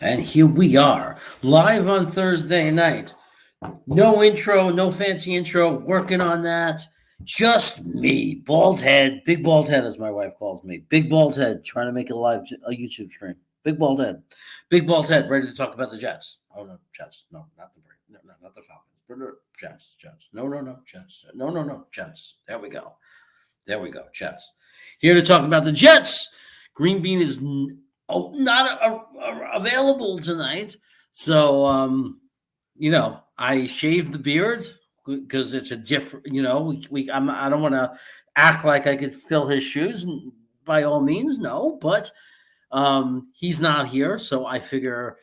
And here we are, live on Thursday night. No intro, no fancy intro, working on that. Just me, bald head, big bald head, as my wife calls me. Big bald head, trying to make a YouTube stream. Big bald head. Big bald head, ready to talk about the Jets. Oh, no, Jets. No, not the Braves. No, not the Falcons. Jets. No, Jets. No, Jets. There we go. Jets. Here to talk about the Jets. Green Bean is not available tonight. So, I shaved the beard because it's a different, I don't want to act like I could fill his shoes. By all means, no, but he's not here. So I figure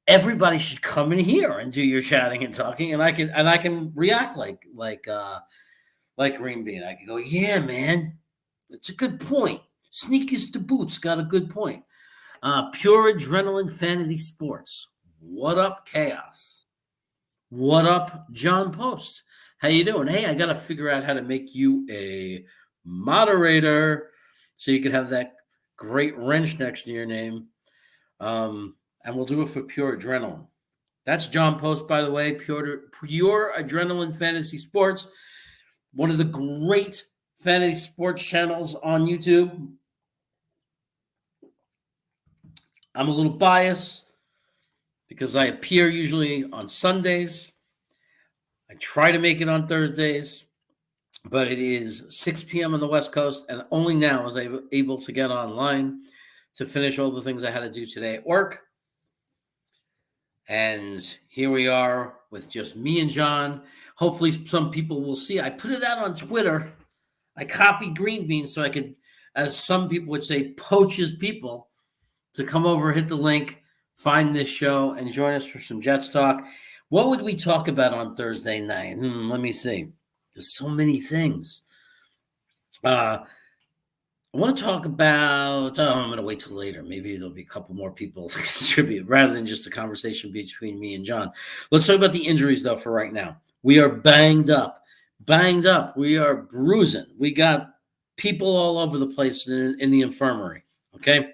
everybody should come in here and do your chatting and talking, and I can react like Green Bean. I can go, yeah, man, it's a good point. Sneakers to boots got a good point. Pure adrenaline fantasy sports. What up, chaos? What up, John Post? How you doing? Hey, I got to figure out how to make you a moderator so you can have that great wrench next to your name. And we'll do it for Pure Adrenaline. That's John Post, by the way. Pure Adrenaline Fantasy Sports. One of the great fantasy sports channels on YouTube. I'm a little biased because I appear usually on Sundays. I try to make it on Thursdays, but it is 6 p.m. on the West Coast, and only now was I able to get online to finish all the things I had to do today at work. And here we are with just me and John. Hopefully some people will see. I put it out on Twitter. I copied Green Bean so I could, as some people would say, poach his people to come over, hit the link, find this show, and join us for some Jets talk. What would we talk about on Thursday night? Let me see. There's so many things. I want to talk about, I'm going to wait till later. Maybe there'll be a couple more people to contribute rather than just a conversation between me and John. Let's talk about the injuries, though, for right now. We are banged up. We are bruising. We got people all over the place in the infirmary, okay?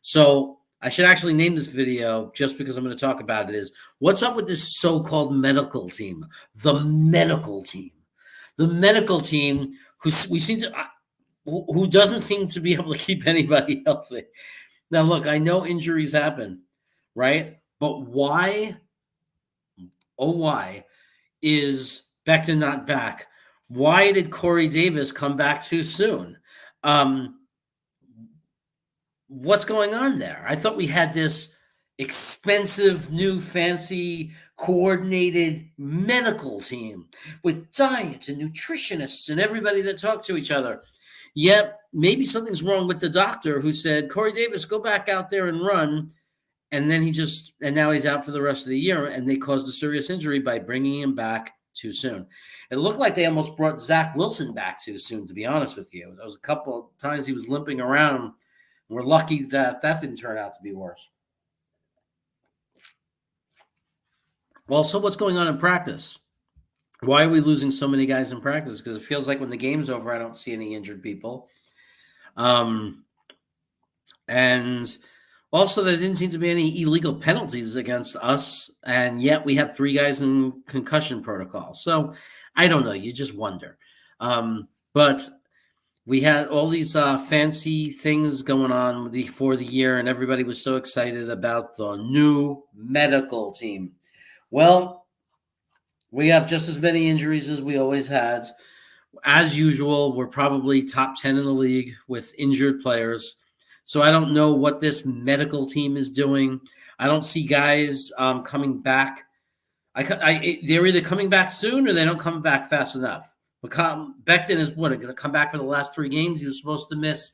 So I should actually name this video just because I'm going to talk about it is, what's up with this so-called medical team? The medical team who doesn't seem to be able to keep anybody healthy. Now, look, I know injuries happen, right? But why, why is Becton not back? Why did Corey Davis come back too soon? What's going on there? I thought we had this expensive, new, fancy, coordinated medical team with diets and nutritionists and everybody that talked to each other. Yet maybe something's wrong with the doctor who said, Corey Davis, go back out there and run. And then now he's out for the rest of the year, and they caused a serious injury by bringing him back too soon. It looked like they almost brought Zach Wilson back too soon, to be honest with you. There was a couple of times he was limping around. We're lucky that didn't turn out to be worse. Well, so what's going on in practice? Why are we losing so many guys in practice? Because it feels like when the game's over, I don't see any injured people. And also, there didn't seem to be any illegal penalties against us, and yet we have 3 guys in concussion protocol. So I don't know. You just wonder. But we had all these fancy things going on before the year, and everybody was so excited about the new medical team. Well, we have just as many injuries as we always had. As usual, we're probably top 10 in the league with injured players. So I don't know what this medical team is doing. I don't see guys coming back. They're either coming back soon or they don't come back fast enough. Becton is going to come back for the last 3 games. He was supposed to miss,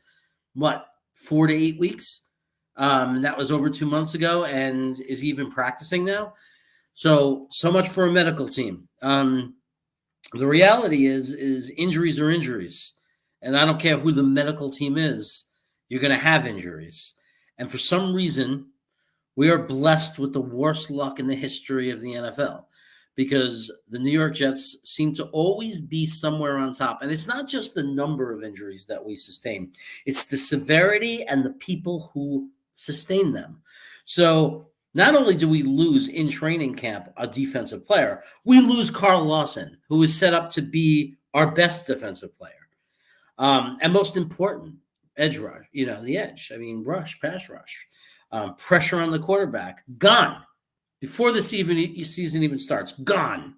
4 to 8 weeks? That was over 2 months ago. And is he even practicing now? So much for a medical team. The reality is injuries are injuries. And I don't care who the medical team is. You're going to have injuries. And for some reason, we are blessed with the worst luck in the history of the NFL because the New York Jets seem to always be somewhere on top. And it's not just the number of injuries that we sustain. It's the severity and the people who sustain them. So Not only do we lose in training camp a defensive player, we lose Carl Lawson, who is set up to be our best defensive player. And most important, edge rush, the edge. I mean, pass rush, pressure on the quarterback, gone before the season even starts, gone.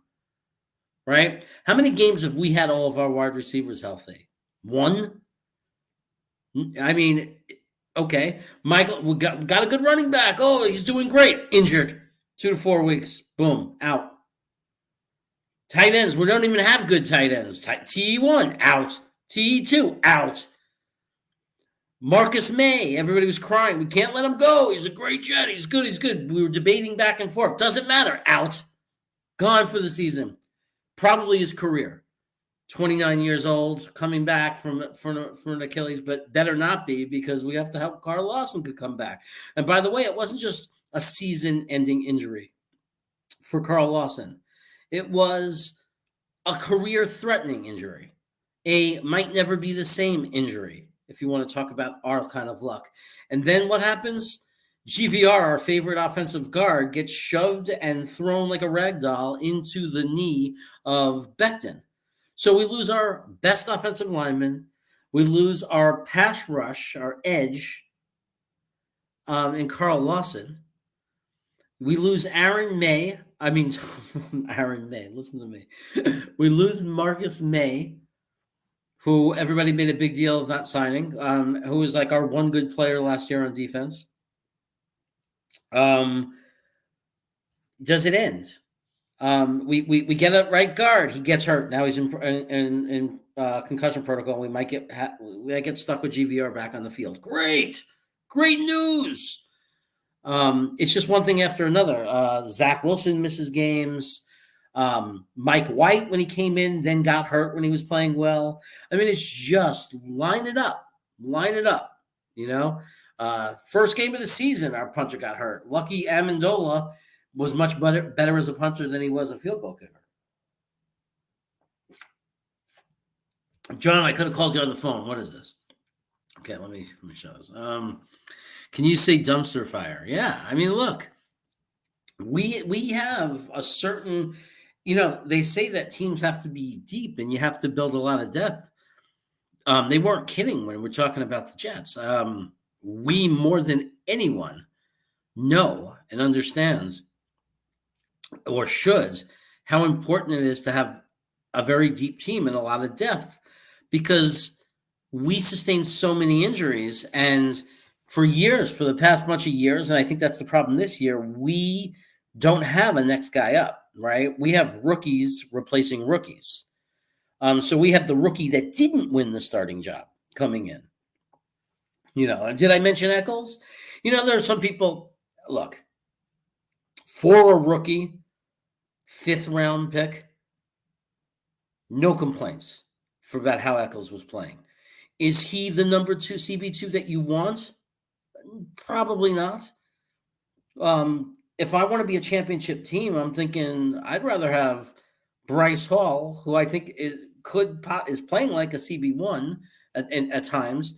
Right? How many games have we had all of our wide receivers healthy? One? I mean, okay. Michael, we got a good running back. Oh, he's doing great. Injured. 2 to 4 weeks. Boom. Out. Tight ends. We don't even have good tight ends. TE1, out. TE2, out. Marcus May. Everybody was crying. We can't let him go. He's a great Jet. He's good. He's good. We were debating back and forth. Doesn't matter. Out. Gone for the season. Probably his career. 29 years old, coming back from an Achilles, but better not be, because we have to help Carl Lawson could come back. And by the way, it wasn't just a season-ending injury for Carl Lawson. It was a career-threatening injury, a might never be the same injury, if you want to talk about our kind of luck. And then what happens? GVR, our favorite offensive guard, gets shoved and thrown like a rag doll into the knee of Becton. So we lose our best offensive lineman. We lose our pass rush, our edge, in Carl Lawson. We lose Aaron May. Aaron May, listen to me. We lose Marcus May, who everybody made a big deal of not signing, who was like our one good player last year on defense. Does it end? We get a right guard. He gets hurt. Now he's in concussion protocol. We might get stuck with GVR back on the field. Great news. It's just one thing after another. Zach Wilson misses games. Mike White, when he came in, then got hurt when he was playing well. I mean, it's just line it up. First game of the season, our punter got hurt. Lucky Amendola was much better as a punter than he was a field goal kicker. John, I could have called you on the phone. What is this? Okay, let me show this. Can you say dumpster fire? Yeah, I mean, look, we have a certain, they say that teams have to be deep and you have to build a lot of depth. They weren't kidding when we're talking about the Jets. We, more than anyone, know and understands, or should, how important it is to have a very deep team and a lot of depth, because we sustained so many injuries. And for the past bunch of years, and I think that's the problem this year, we don't have a next guy up, right? We have rookies replacing rookies. So we have the rookie that didn't win the starting job coming in. Did I mention Eccles? There are some people, look, for a rookie, 5th round pick, no complaints about how Eccles was playing. Is he the number 2 CB2 that you want? Probably not. If I want to be a championship team, I'm thinking I'd rather have Bryce Hall, who I think is playing like a CB1 at times.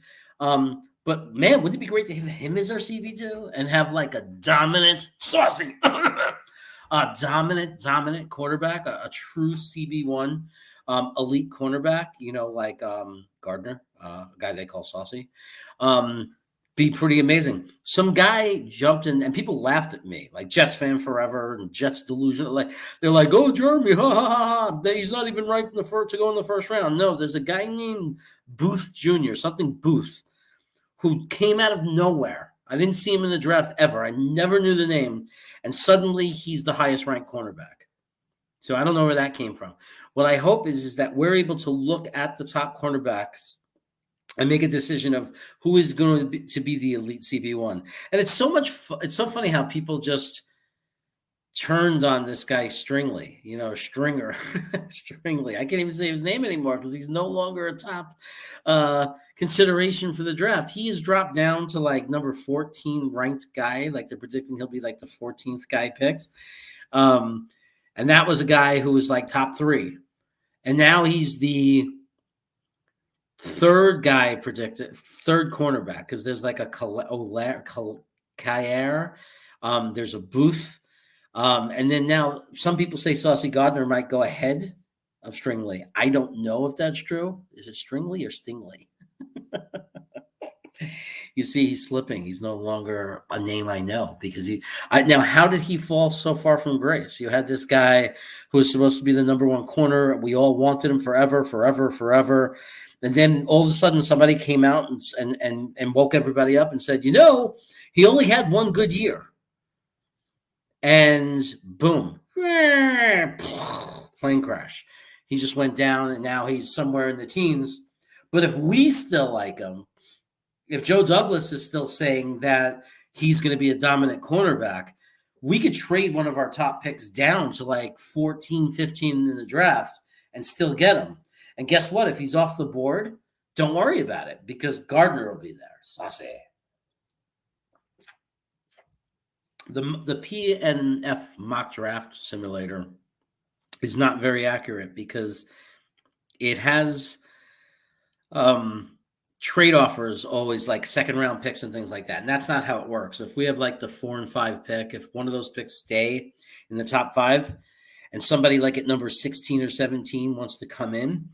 But man, wouldn't it be great to have him as our CB2 and have like a dominant, saucy, dominant quarterback, a true CB1, elite cornerback, like Gardner, a guy they call Saucy. Be pretty amazing. Some guy jumped in, and people laughed at me, like Jets fan forever and Jets delusion. Like they're like, "Oh, Jeremy, ha ha ha! He's not even right to go in the first round." No, there's a guy named Booth Jr., something Booth, who came out of nowhere. I didn't see him in the draft ever. I never knew the name, and suddenly he's the highest ranked cornerback. So I don't know where that came from. What I hope is that we're able to look at the top cornerbacks and make a decision of who is going to be the elite CB1. And it's so it's so funny how people just turned on this guy Stringley, Stringer, Stringley. I can't even say his name anymore because he's no longer a top consideration for the draft. He has dropped down to like number 14 ranked guy. Like they're predicting he'll be like the 14th guy picked. And that was a guy who was like top 3. And now he's the third guy predicted, third cornerback, because there's like a Kair. There's a Booth. And then now some people say Saucy Gardner might go ahead of Stringley. I don't know if that's true. Is it Stringley or Stingley? You see, he's slipping. He's no longer a name I know because now, how did he fall so far from grace? You had this guy who was supposed to be the number one corner. We all wanted him forever. And then all of a sudden, somebody came out and woke everybody up and said, he only had one good year. And boom, plane crash. He just went down, and now he's somewhere in the teens. But if we still like him, if Joe Douglas is still saying that he's going to be a dominant cornerback, we could trade one of our top picks down to like 14, 15 in the draft and still get him. And guess what? If he's off the board, don't worry about it because Gardner will be there. Saucy. The PNF mock draft simulator is not very accurate because it has trade offers always like second round picks and things like that. And that's not how it works. If we have like the 4 and 5 pick, if one of those picks stay in the top 5 and somebody like at number 16 or 17 wants to come in,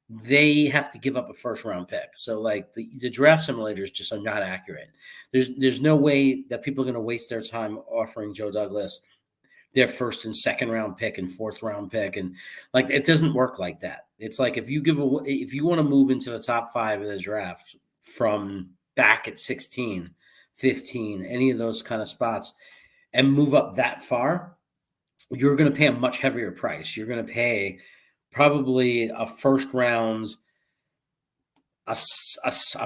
they have to give up a first round pick. So like the draft simulators just are not accurate. There's no way that people are going to waste their time offering Joe Douglas their first and second round pick and fourth round pick. And like, it doesn't work like that. It's like, if you want to move into the top 5 of the draft from back at 16, 15, any of those kind of spots and move up that far, you're going to pay a much heavier price. You're going to pay probably a first round, a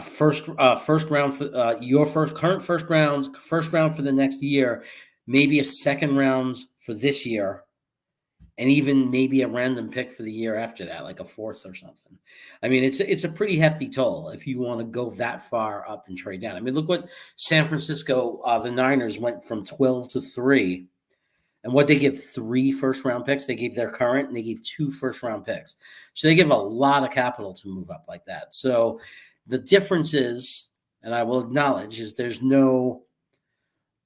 first round for your current first round for the next year, maybe a second round for this year, and even maybe a random pick for the year after that, like a fourth or something. I mean, it's a pretty hefty toll if you want to go that far up and trade down. I mean, look what San Francisco, the Niners went from 12 to 3. And what they give 3 first-round picks, they gave their current, and they gave 2 first-round picks. So they give a lot of capital to move up like that. So the difference is, and I will acknowledge, is there's no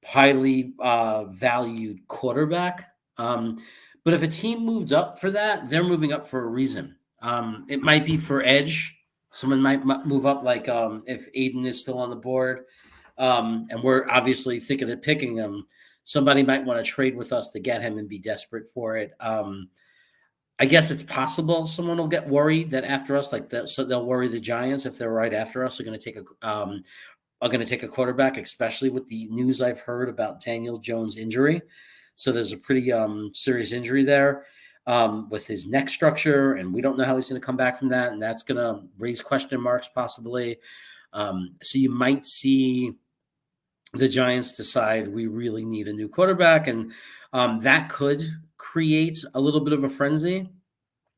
highly valued quarterback. But if a team moved up for that, they're moving up for a reason. It might be for edge. Someone might move up, like if Aiden is still on the board, and we're obviously thinking of picking him. Somebody might want to trade with us to get him and be desperate for it. I guess it's possible someone will get worried that after us, like that, so they'll worry the Giants if they're right after us. They're going to take a quarterback, especially with the news I've heard about Daniel Jones' injury. So there's a pretty serious injury there with his neck structure, and we don't know how he's going to come back from that, and that's going to raise question marks possibly. So you might see the Giants decide we really need a new quarterback, and that could create a little bit of a frenzy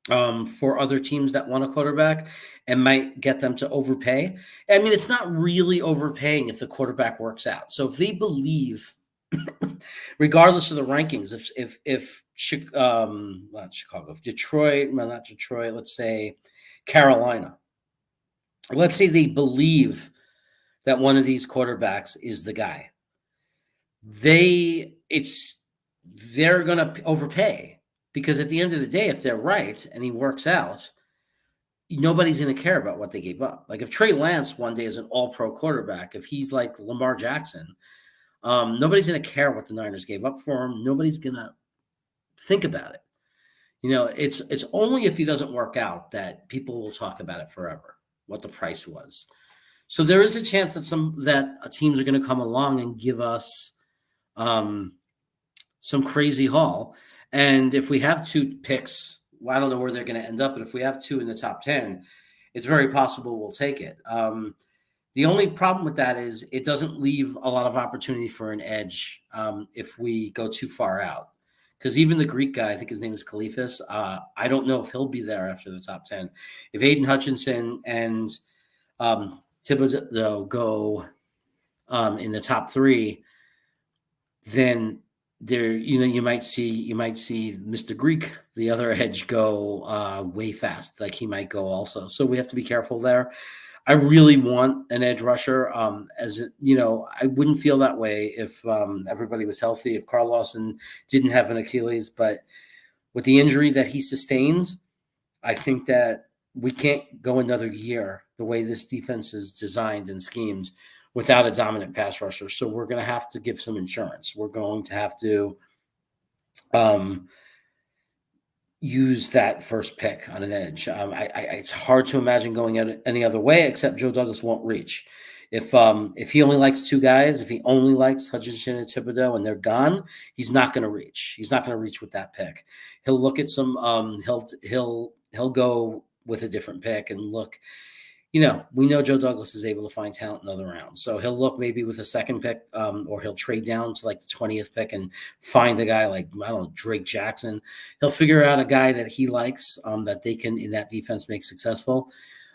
for other teams that want a quarterback and might get them to overpay. I mean, it's not really overpaying if the quarterback works out. So if they believe, regardless of the rankings, if not Detroit, let's say Carolina, let's say they believe that one of these quarterbacks is the guy, they're going to overpay, because at the end of the day, if they're right and he works out, nobody's going to care about what they gave up. Like if Trey Lance one day is an all-pro quarterback, if he's like Lamar Jackson, nobody's going to care what the Niners gave up for him. Nobody's going to think about it. It's only if he doesn't work out that people will talk about it forever, what the price was. So there is a chance that teams are going to come along and give us some crazy haul. And if we have 2 picks, well, I don't know where they're going to end up, but if we have 2 in the top 10, it's very possible we'll take it. The only problem with that is it doesn't leave a lot of opportunity for an edge if we go too far out. Because even the Greek guy, I think his name is Khalifas, I don't know if he'll be there after the top 10. If Aiden Hutchinson and Thibodeau go in the top 3, then there, you might see Mr. Greek, the other edge, go way fast. Like he might go also. So we have to be careful there. I really want an edge rusher. I wouldn't feel that way if everybody was healthy, if Carl Lawson didn't have an Achilles, but with the injury that he sustains, I think that we can't go another year the way this defense is designed and schemed without a dominant pass rusher. So we're going to have to give some insurance. We're going to have to use that first pick on an edge. It's hard to imagine going any other way, except Joe Douglas won't reach. If he only likes two guys, if he only likes Hutchinson and Thibodeau and they're gone, he's not going to reach. He's not going to reach with that pick. He'll look at some. He'll go with a different pick and look. We know Joe Douglas is able to find talent in other rounds. So he'll look maybe with a second pick, or he'll trade down to like the 20th pick and find a guy like, I don't know, Drake Jackson. He'll figure out a guy that he likes, that they can, in that defense, make successful.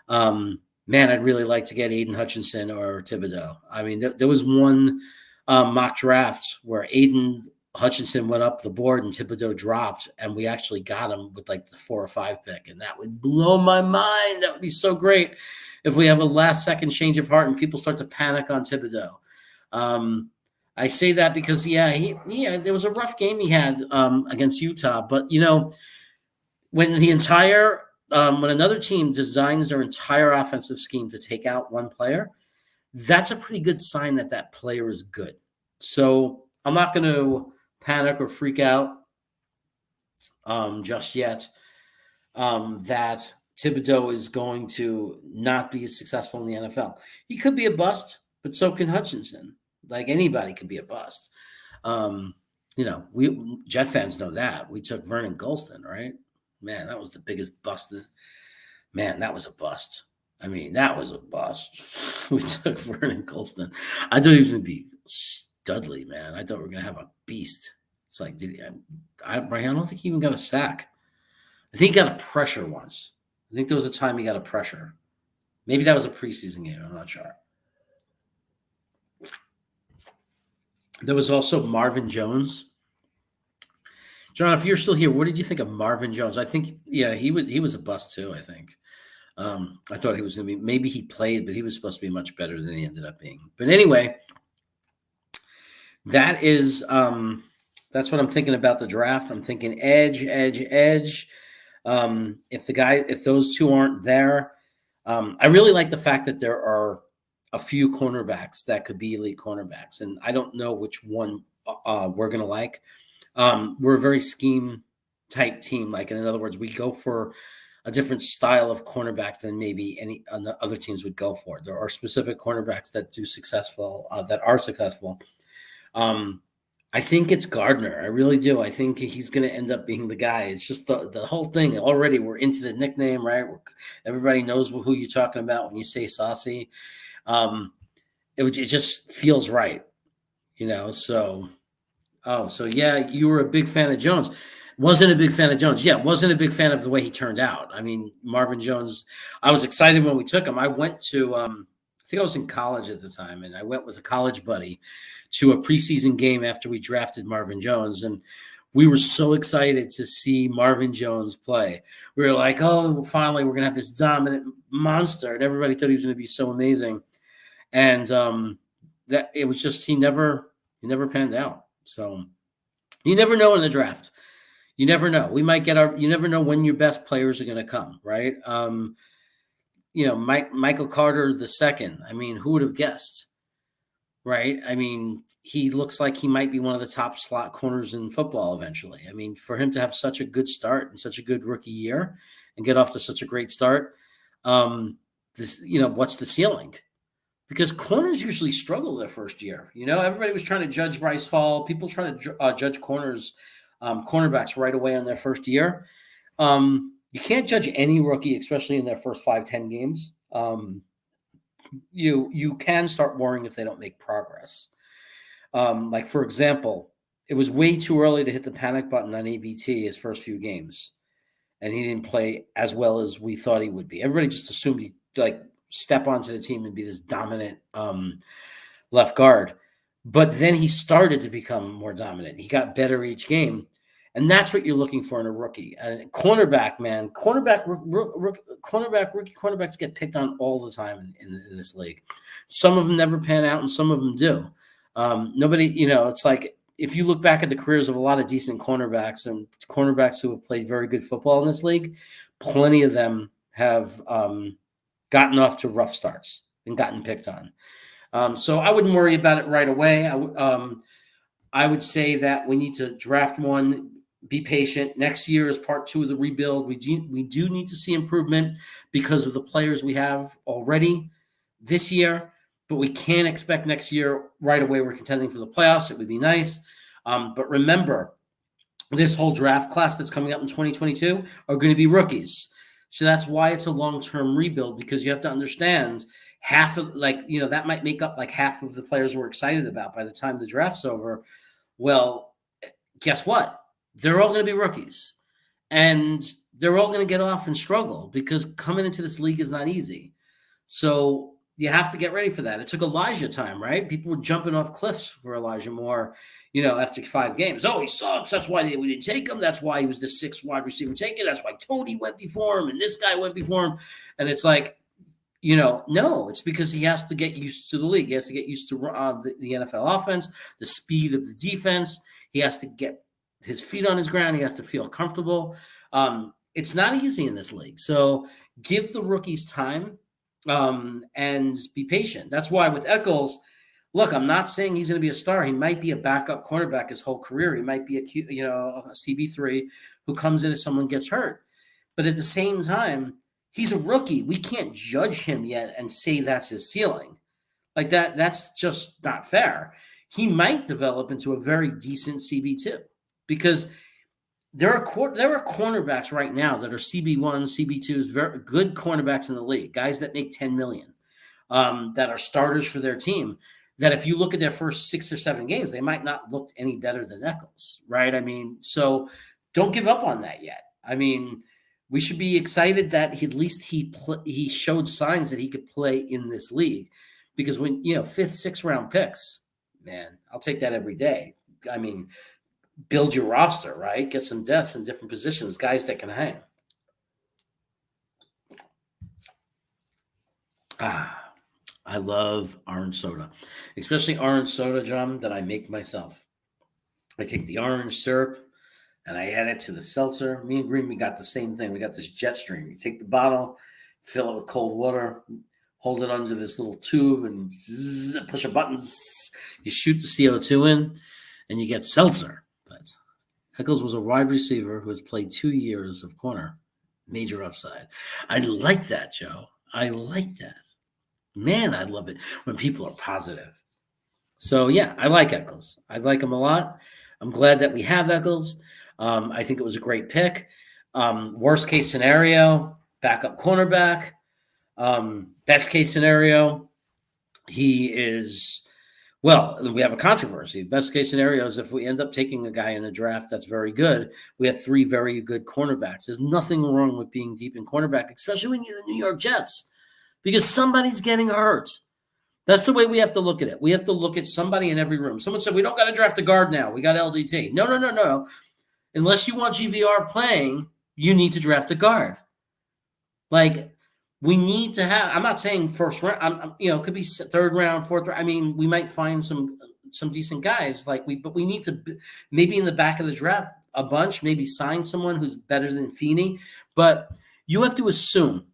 Man, I'd really like to get Aiden Hutchinson or Thibodeau. I mean, there was one mock draft where Aiden Hutchinson went up the board and Thibodeau dropped, and we actually got him with like the 4 or 5 pick, and that would blow my mind. That would be so great if we have a last-second change of heart and people start to panic on Thibodeau. I say that because, there was a rough game he had against Utah, but when when another team designs their entire offensive scheme to take out one player, that's a pretty good sign that that player is good. So I'm not going to panic or freak out just yet that Thibodeau is going to not be successful in the NFL. He could be a bust, but so can Hutchinson. Like anybody could be a bust. We Jet fans know that. We took Vernon Gholston, right? Man, that was the biggest bust. Man, that was a bust. I mean, that was a bust. We took Vernon Gholston. I thought he was going to be Studley, man. I thought we were going to have a beast. It's like, I don't think he even got a sack. I think he got a pressure once. I think there was a time he got a pressure. Maybe that was a preseason game. I'm not sure. There was also Marvin Jones. John, if you're still here, what did you think of Marvin Jones? I think, he was a bust too, I think. I thought he was going to be, maybe he played, but he was supposed to be much better than he ended up being. But anyway, that is, that's what I'm thinking about the draft. I'm thinking edge. If those two aren't there, I really like the fact that there are a few cornerbacks that could be elite cornerbacks, and I don't know which one we're going to like. We're a very scheme type team. Like, in other words, we go for a different style of cornerback than maybe any other teams would go for. There are specific cornerbacks that are successful. I think it's Gardner. I really do. I think he's going to end up being the guy. It's just the whole thing. Already we're into the nickname, right? Everybody knows who you're talking about when you say Saucy. It just feels right, so. Oh, so yeah, you were a big fan of Jones. Wasn't a big fan of Jones. Yeah, wasn't a big fan of the way he turned out. I mean, Marvin Jones, I was excited when we took him. I went to, I think I was in college at the time, and I went with a college buddy to a preseason game after we drafted Marvin Jones, and we were so excited to see Marvin Jones play. We were like, oh, finally, we're going to have this dominant monster, and everybody thought he was going to be so amazing. And that it was just he never panned out. So you never know in the draft. You never know. We might get you never know when your best players are going to come, right? Michael Carter II. I mean, who would have guessed, right? I mean, he looks like he might be one of the top slot corners in football eventually. I mean, for him to have such a good start and such a good rookie year and get off to such a great start, what's the ceiling? Because corners usually struggle their first year. Everybody was trying to judge Bryce Hall. People trying to judge cornerbacks right away on their first year. You can't judge any rookie, especially in their first 5-10 games. You can start worrying if they don't make progress. Like, for example, it was way too early to hit the panic button on AVT his first few games, and he didn't play as well as we thought he would be. Everybody just assumed he'd step onto the team and be this dominant left guard. But then he started to become more dominant. He got better each game. And that's what you're looking for in a rookie. Cornerback, man, rookie cornerbacks get picked on all the time in this league. Some of them never pan out, and some of them do. Nobody, it's like if you look back at the careers of a lot of decent cornerbacks and cornerbacks who have played very good football in this league, plenty of them have gotten off to rough starts and gotten picked on. So I wouldn't worry about it right away. I would say that we need to draft one, be patient. Next year is part 2 of the rebuild. We do need to see improvement because of the players we have already this year, but we can't expect next year right away we're contending for the playoffs. It would be nice. But remember, this whole draft class that's coming up in 2022 are going to be rookies. So that's why it's a long-term rebuild, because you have to understand half of that might make up like half of the players we're excited about by the time the draft's over. Well, guess what? They're all going to be rookies, and they're all going to get off and struggle because coming into this league is not easy. So you have to get ready for that. It took Elijah time, right? People were jumping off cliffs for Elijah Moore, after 5 games. Oh, he sucks. That's why we didn't take him. That's why he was the 6th wide receiver taken. That's why Tony went before him and this guy went before him. And it's like, no, it's because he has to get used to the league. He has to get used to the NFL offense, the speed of the defense. He has to get his feet on his ground. He has to feel comfortable. It's not easy in this league. So give the rookies time and be patient. That's why with Echols, look, I'm not saying he's going to be a star. He might be a backup cornerback his whole career. He might be a CB3 who comes in if someone gets hurt. But at the same time, he's a rookie. We can't judge him yet and say that's his ceiling. Like that's just not fair. He might develop into a very decent CB2 because there are cornerbacks right now that are CB1, CB2s, very good cornerbacks in the league, guys that make $10 million, that are starters for their team, that if you look at their first 6 or 7 games, they might not look any better than Echols, right? I mean, so don't give up on that yet. I mean, we should be excited that he showed signs that he could play in this league, because when 5th, 6th round picks, man, I'll take that every day. I mean, build your roster, right? Get some depth in different positions, guys that can hang. I love orange soda, especially orange soda, John, that I make myself. I take the orange syrup and I add it to the seltzer. Me and Green, we got the same thing. We got this jet stream. You take the bottle, fill it with cold water, hold it under this little tube, and push a button. You shoot the CO2 in, and you get seltzer. But Echols was a wide receiver who has played 2 years of corner. Major upside. I like that, Joe. I like that. Man, I love it when people are positive. So, yeah, I like Echols. I like him a lot. I'm glad that we have Echols. I think it was a great pick. Worst case scenario, backup cornerback. Best case scenario, he is, well, we have a controversy. Best case scenario is if we end up taking a guy in a draft that's very good, we have 3 very good cornerbacks. There's nothing wrong with being deep in cornerback, especially when you're the New York Jets, because somebody's getting hurt. That's the way we have to look at it. We have to look at somebody in every room. Someone said, we don't got to draft a guard now. We got LDT. No. Unless you want GVR playing, you need to draft a guard. Like, we need to have, I'm not saying first round, it could be 3rd round, 4th round. I mean, we might find some decent guys but we need to maybe in the back of the draft a bunch, maybe sign someone who's better than Feeney. But you have to assume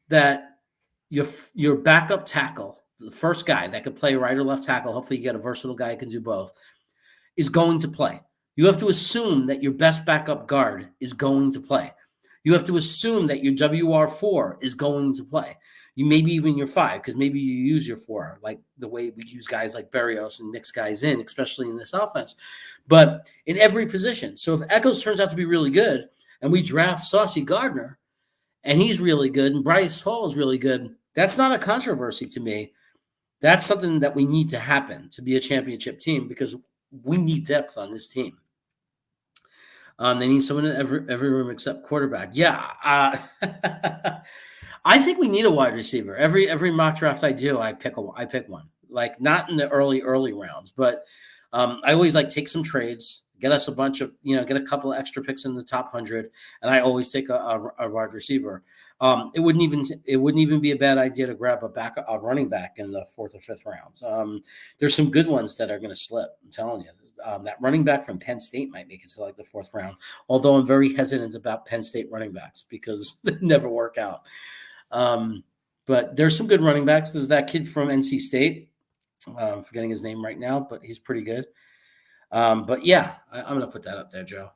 that your backup tackle, the first guy that could play right or left tackle, hopefully you get a versatile guy who can do both, is going to play. You have to assume that your best backup guard is going to play. You have to assume that your WR4 is going to play. You maybe even your 5, because maybe you use your 4, like the way we use guys like Berrios and mix guys in, especially in this offense. But in every position. So if Echols turns out to be really good and we draft Saucy Gardner and he's really good and Bryce Hall is really good, that's not a controversy to me. That's something that we need to happen to be a championship team, because we need depth on this team. They need someone in every room except quarterback. Yeah. I think we need a wide receiver. Every mock draft I do, I pick one. like not in the early rounds, but I always like take some trades, get us a bunch of, get a couple of extra picks in the top 100, and I always take a wide receiver. It wouldn't even be a bad idea to grab a running back in the 4th or 5th rounds. There's some good ones that are going to slip. I'm telling you, that running back from Penn State might make it to like the 4th round. Although I'm very hesitant about Penn State running backs because they never work out. But there's some good running backs. There's that kid from NC State. I'm forgetting his name right now, but he's pretty good. But yeah, I'm going to put that up there, Joe.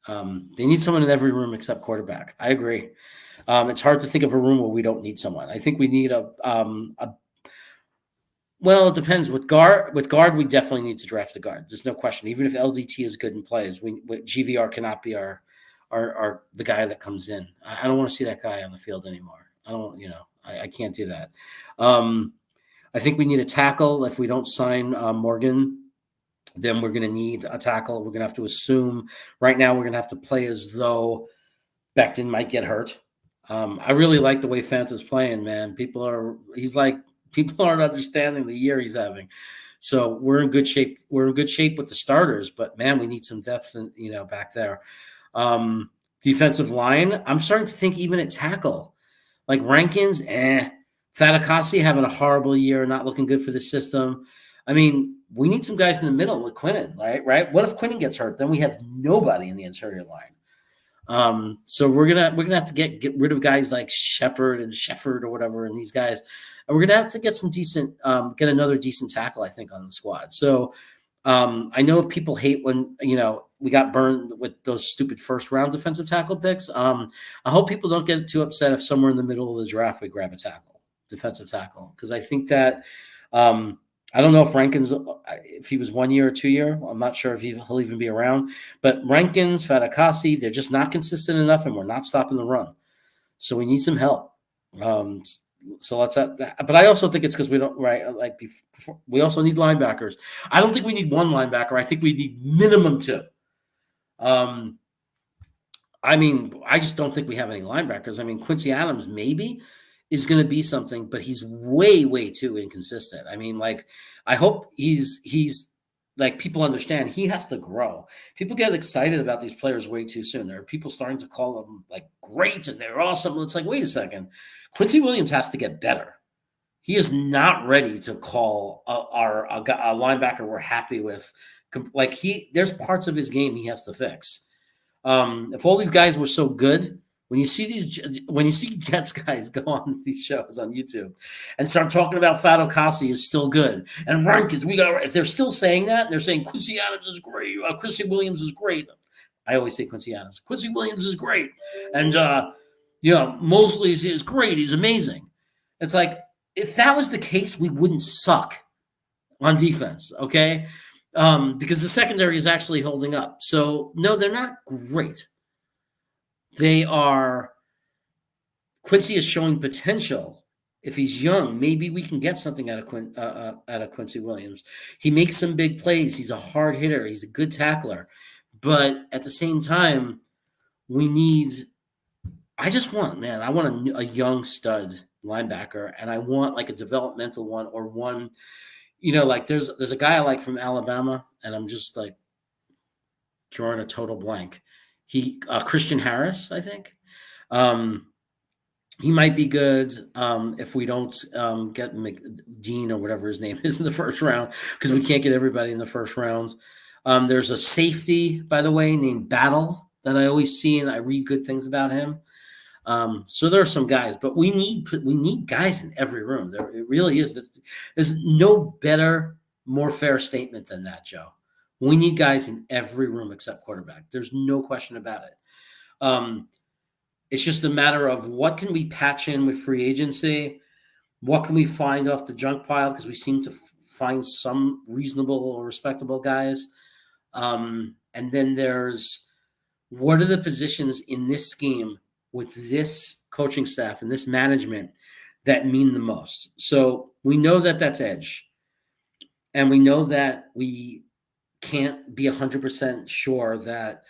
They need someone in every room except quarterback. I agree. It's hard to think of a room where we don't need someone. I think we need well, it depends. With guard, we definitely need to draft a guard. There's no question. Even if LDT is good and plays, GVR cannot be our the guy that comes in. I don't want to see that guy on the field anymore. I don't, I can't do that. I think we need a tackle. If we don't sign Morgan, then we're going to need a tackle. We're going to have to assume right now we're going to have to play as though Becton might get hurt. I really like the way Fanta's playing, man. People aren't understanding the year he's having. So we're in good shape. We're in good shape with the starters, but man, we need some depth, back there. Defensive line, I'm starting to think even at tackle, like Rankins, Fatakasi having a horrible year, not looking good for the system. I mean, we need some guys in the middle with Quinnen, right? What if Quinnen gets hurt? Then we have nobody in the interior line. So we're gonna have to get rid of guys like Shepard or whatever, and these guys, and we're gonna have to get some decent, get another decent tackle, I think, on the squad. So I know people hate when we got burned with those stupid 1st round defensive tackle picks. I hope people don't get too upset if somewhere in the middle of the draft we grab a defensive tackle, because I think that I don't know if Rankins, if he was 1 year or 2 year, I'm not sure if he'll even be around. But Rankins, Fatakasi, they're just not consistent enough, and we're not stopping the run. So we need some help. So let's have that. But I also think it's because we don't, we also need linebackers. I don't think we need one linebacker. I think we need minimum 2. I mean, I just don't think we have any linebackers. I mean, Quincy Adams maybe is going to be something, but he's way, way too inconsistent. I mean, I hope he's people understand he has to grow. People get excited about these players way too soon. There are people starting to call them great and they're awesome. It's wait a second. Quincy Williams has to get better. He is not ready to call a linebacker we're happy with. There's parts of his game he has to fix. If all these guys were so good, when you see Jets guys go on these shows on YouTube and start talking about Fatakasi is still good and Rankins, if they're still saying that, and they're saying Quincy Adams is great, Quincy Williams is great. I always say Quincy Adams. Quincy Williams is great, and Mosley is great. He's amazing. It's if that was the case, we wouldn't suck on defense, okay? Because the secondary is actually holding up. So no, they're not great. Quincy is showing potential. If he's young, maybe we can get something out of Quincy Williams. He makes some big plays. He's a hard hitter. He's a good tackler. But at the same time, I want a young stud linebacker, and I want a developmental one or one, there's a guy I like from Alabama, and I'm just drawing a total blank. Christian Harris, I think. He might be good if we don't get Dean or whatever his name is in the 1st round, because we can't get everybody in the 1st round. There's a safety, by the way, named Battle that I always see, and I read good things about him. So there are some guys, but we need guys in every room. It really is. There's no better, more fair statement than that, Joe. We need guys in every room except quarterback. There's no question about it. It's just a matter of what can we patch in with free agency? What can we find off the junk pile? Because we seem to find some reasonable or respectable guys. And then there's what are the positions in this scheme with this coaching staff and this management that mean the most? So we know that that's edge. And we know that we can't be 100% sure that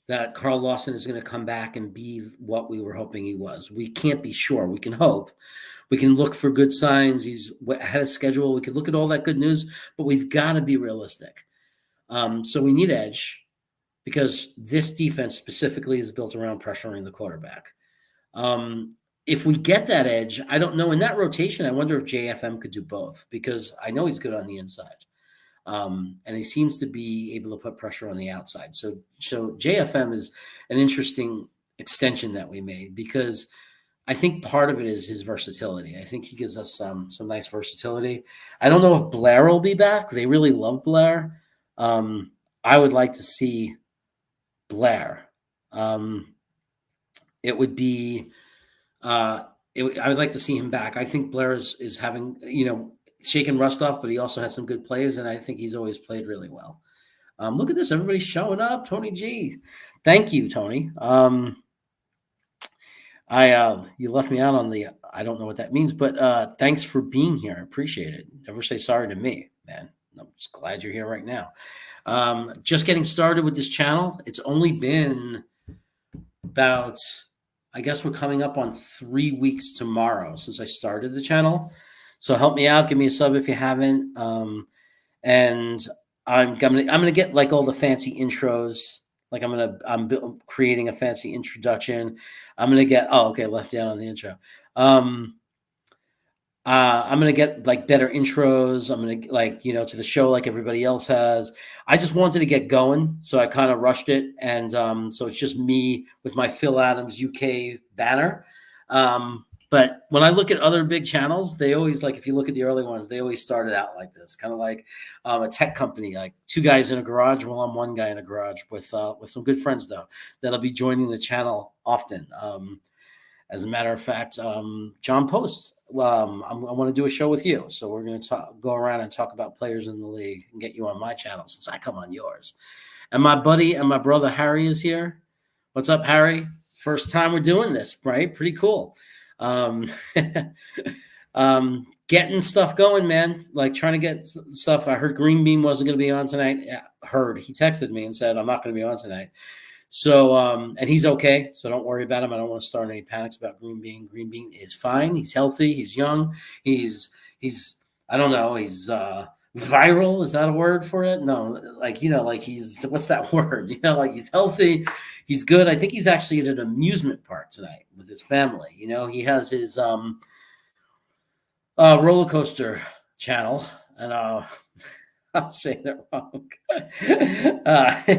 that Carl Lawson is going to come back and be what we were hoping he was. We can't be sure. We can hope. We can look for good signs. He's had a schedule. We can look at all that good news, but we've got to be realistic. So we need edge because this defense specifically is built around pressuring the quarterback. If we get that edge, I don't know. In that rotation, I wonder if JFM could do both because I know he's good on the inside. And he seems to be able to put pressure on the outside. So JFM is an interesting extension that we made because I think part of it is his versatility. I think he gives us some nice versatility. I don't know if Blair will be back. They really love Blair. I would like to see Blair. It would be I would like to see him back. I think Blair is having, shaking rust off, but he also has some good plays, and I think he's always played really well. Look at this. Everybody's showing up. Tony G. Thank you, Tony. You left me out on the, I don't know what that means, but thanks for being here. I appreciate it. Never say sorry to me, man. I'm just glad you're here right now. Just getting started with this channel. It's only been about, I guess we're coming up on 3 weeks tomorrow since I started the channel. So help me out. Give me a sub if you haven't. And I'm gonna get like all the fancy intros. Like I'm creating a fancy introduction. I'm gonna get left out on the intro. I'm gonna get like better intros. I'm gonna to the show like everybody else has. I just wanted to get going, so I kind of rushed it, and so it's just me with my Phil Adams UK banner. But when I look at other big channels, they always, like, if you look at the early ones, they always started out like this, kind of like a tech company, like 2 guys in a garage. Well, I'm 1 guy in a garage with some good friends, though, that'll be joining the channel often. As a matter of fact, John Post, I want to do a show with you. So we're going to go around and talk about players in the league and get you on my channel since I come on yours. And my buddy and my brother Harry is here. What's up, Harry? First time we're doing this, right? Pretty cool. Getting stuff going, man. Like trying to get stuff. I heard Green Bean wasn't going to be on tonight. Yeah, he texted me and said, I'm not going to be on tonight. So, and he's okay. So don't worry about him. I don't want to start any panics about Green Bean. Green Bean is fine. He's healthy. He's young. He's, I don't know. He's, viral. Is that a word for it? No, like he's, what's that word? Like he's healthy. He's good. I think he's actually at an amusement park tonight with his family. He has his roller coaster channel, and I'm saying it wrong.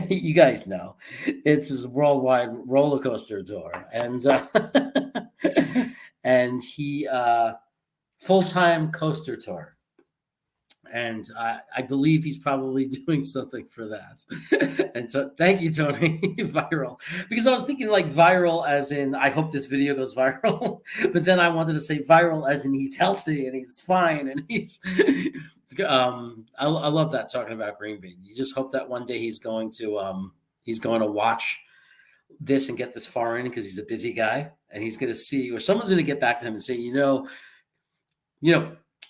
You guys know it's his worldwide roller coaster tour, and and he full-time coaster tour. And I believe he's probably doing something for that. And so thank you, Tony. Viral. Because I was thinking like viral as in, I hope this video goes viral. But then I wanted to say viral as in he's healthy and he's fine. And he's, I love that, talking about Green Bean. You just hope that one day he's going to watch this and get this far in because he's a busy guy. And he's going to see, or someone's going to get back to him and say,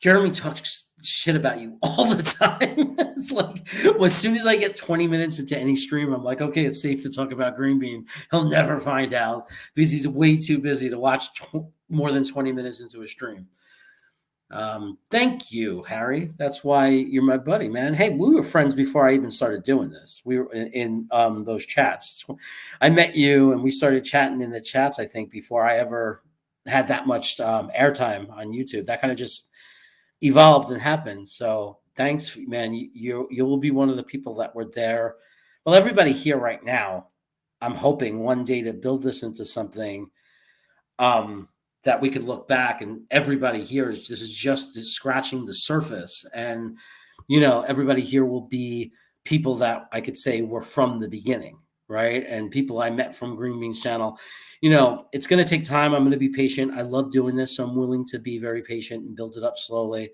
Jeremy talks shit about you all the time. It's like, well, as soon as I get 20 minutes into any stream, I'm like, okay, it's safe to talk about Green Bean. He'll never find out because he's way too busy to watch more than 20 minutes into a stream. Thank you, Harry. That's why you're my buddy, man. Hey, we were friends before I even started doing this. We were in those chats. I met you and we started chatting in the chats, I think, before I ever had that much airtime on YouTube. That kind of just evolved and happened. So thanks, man. You will be one of the people that were there. Well, everybody here right now, I'm hoping one day to build this into something that we could look back and everybody here this is just scratching the surface. And, everybody here will be people that I could say were from the beginning, right? And people I met from Green Bean's channel. It's going to take time. I'm going to be patient. I love doing this, so I'm willing to be very patient and build it up slowly.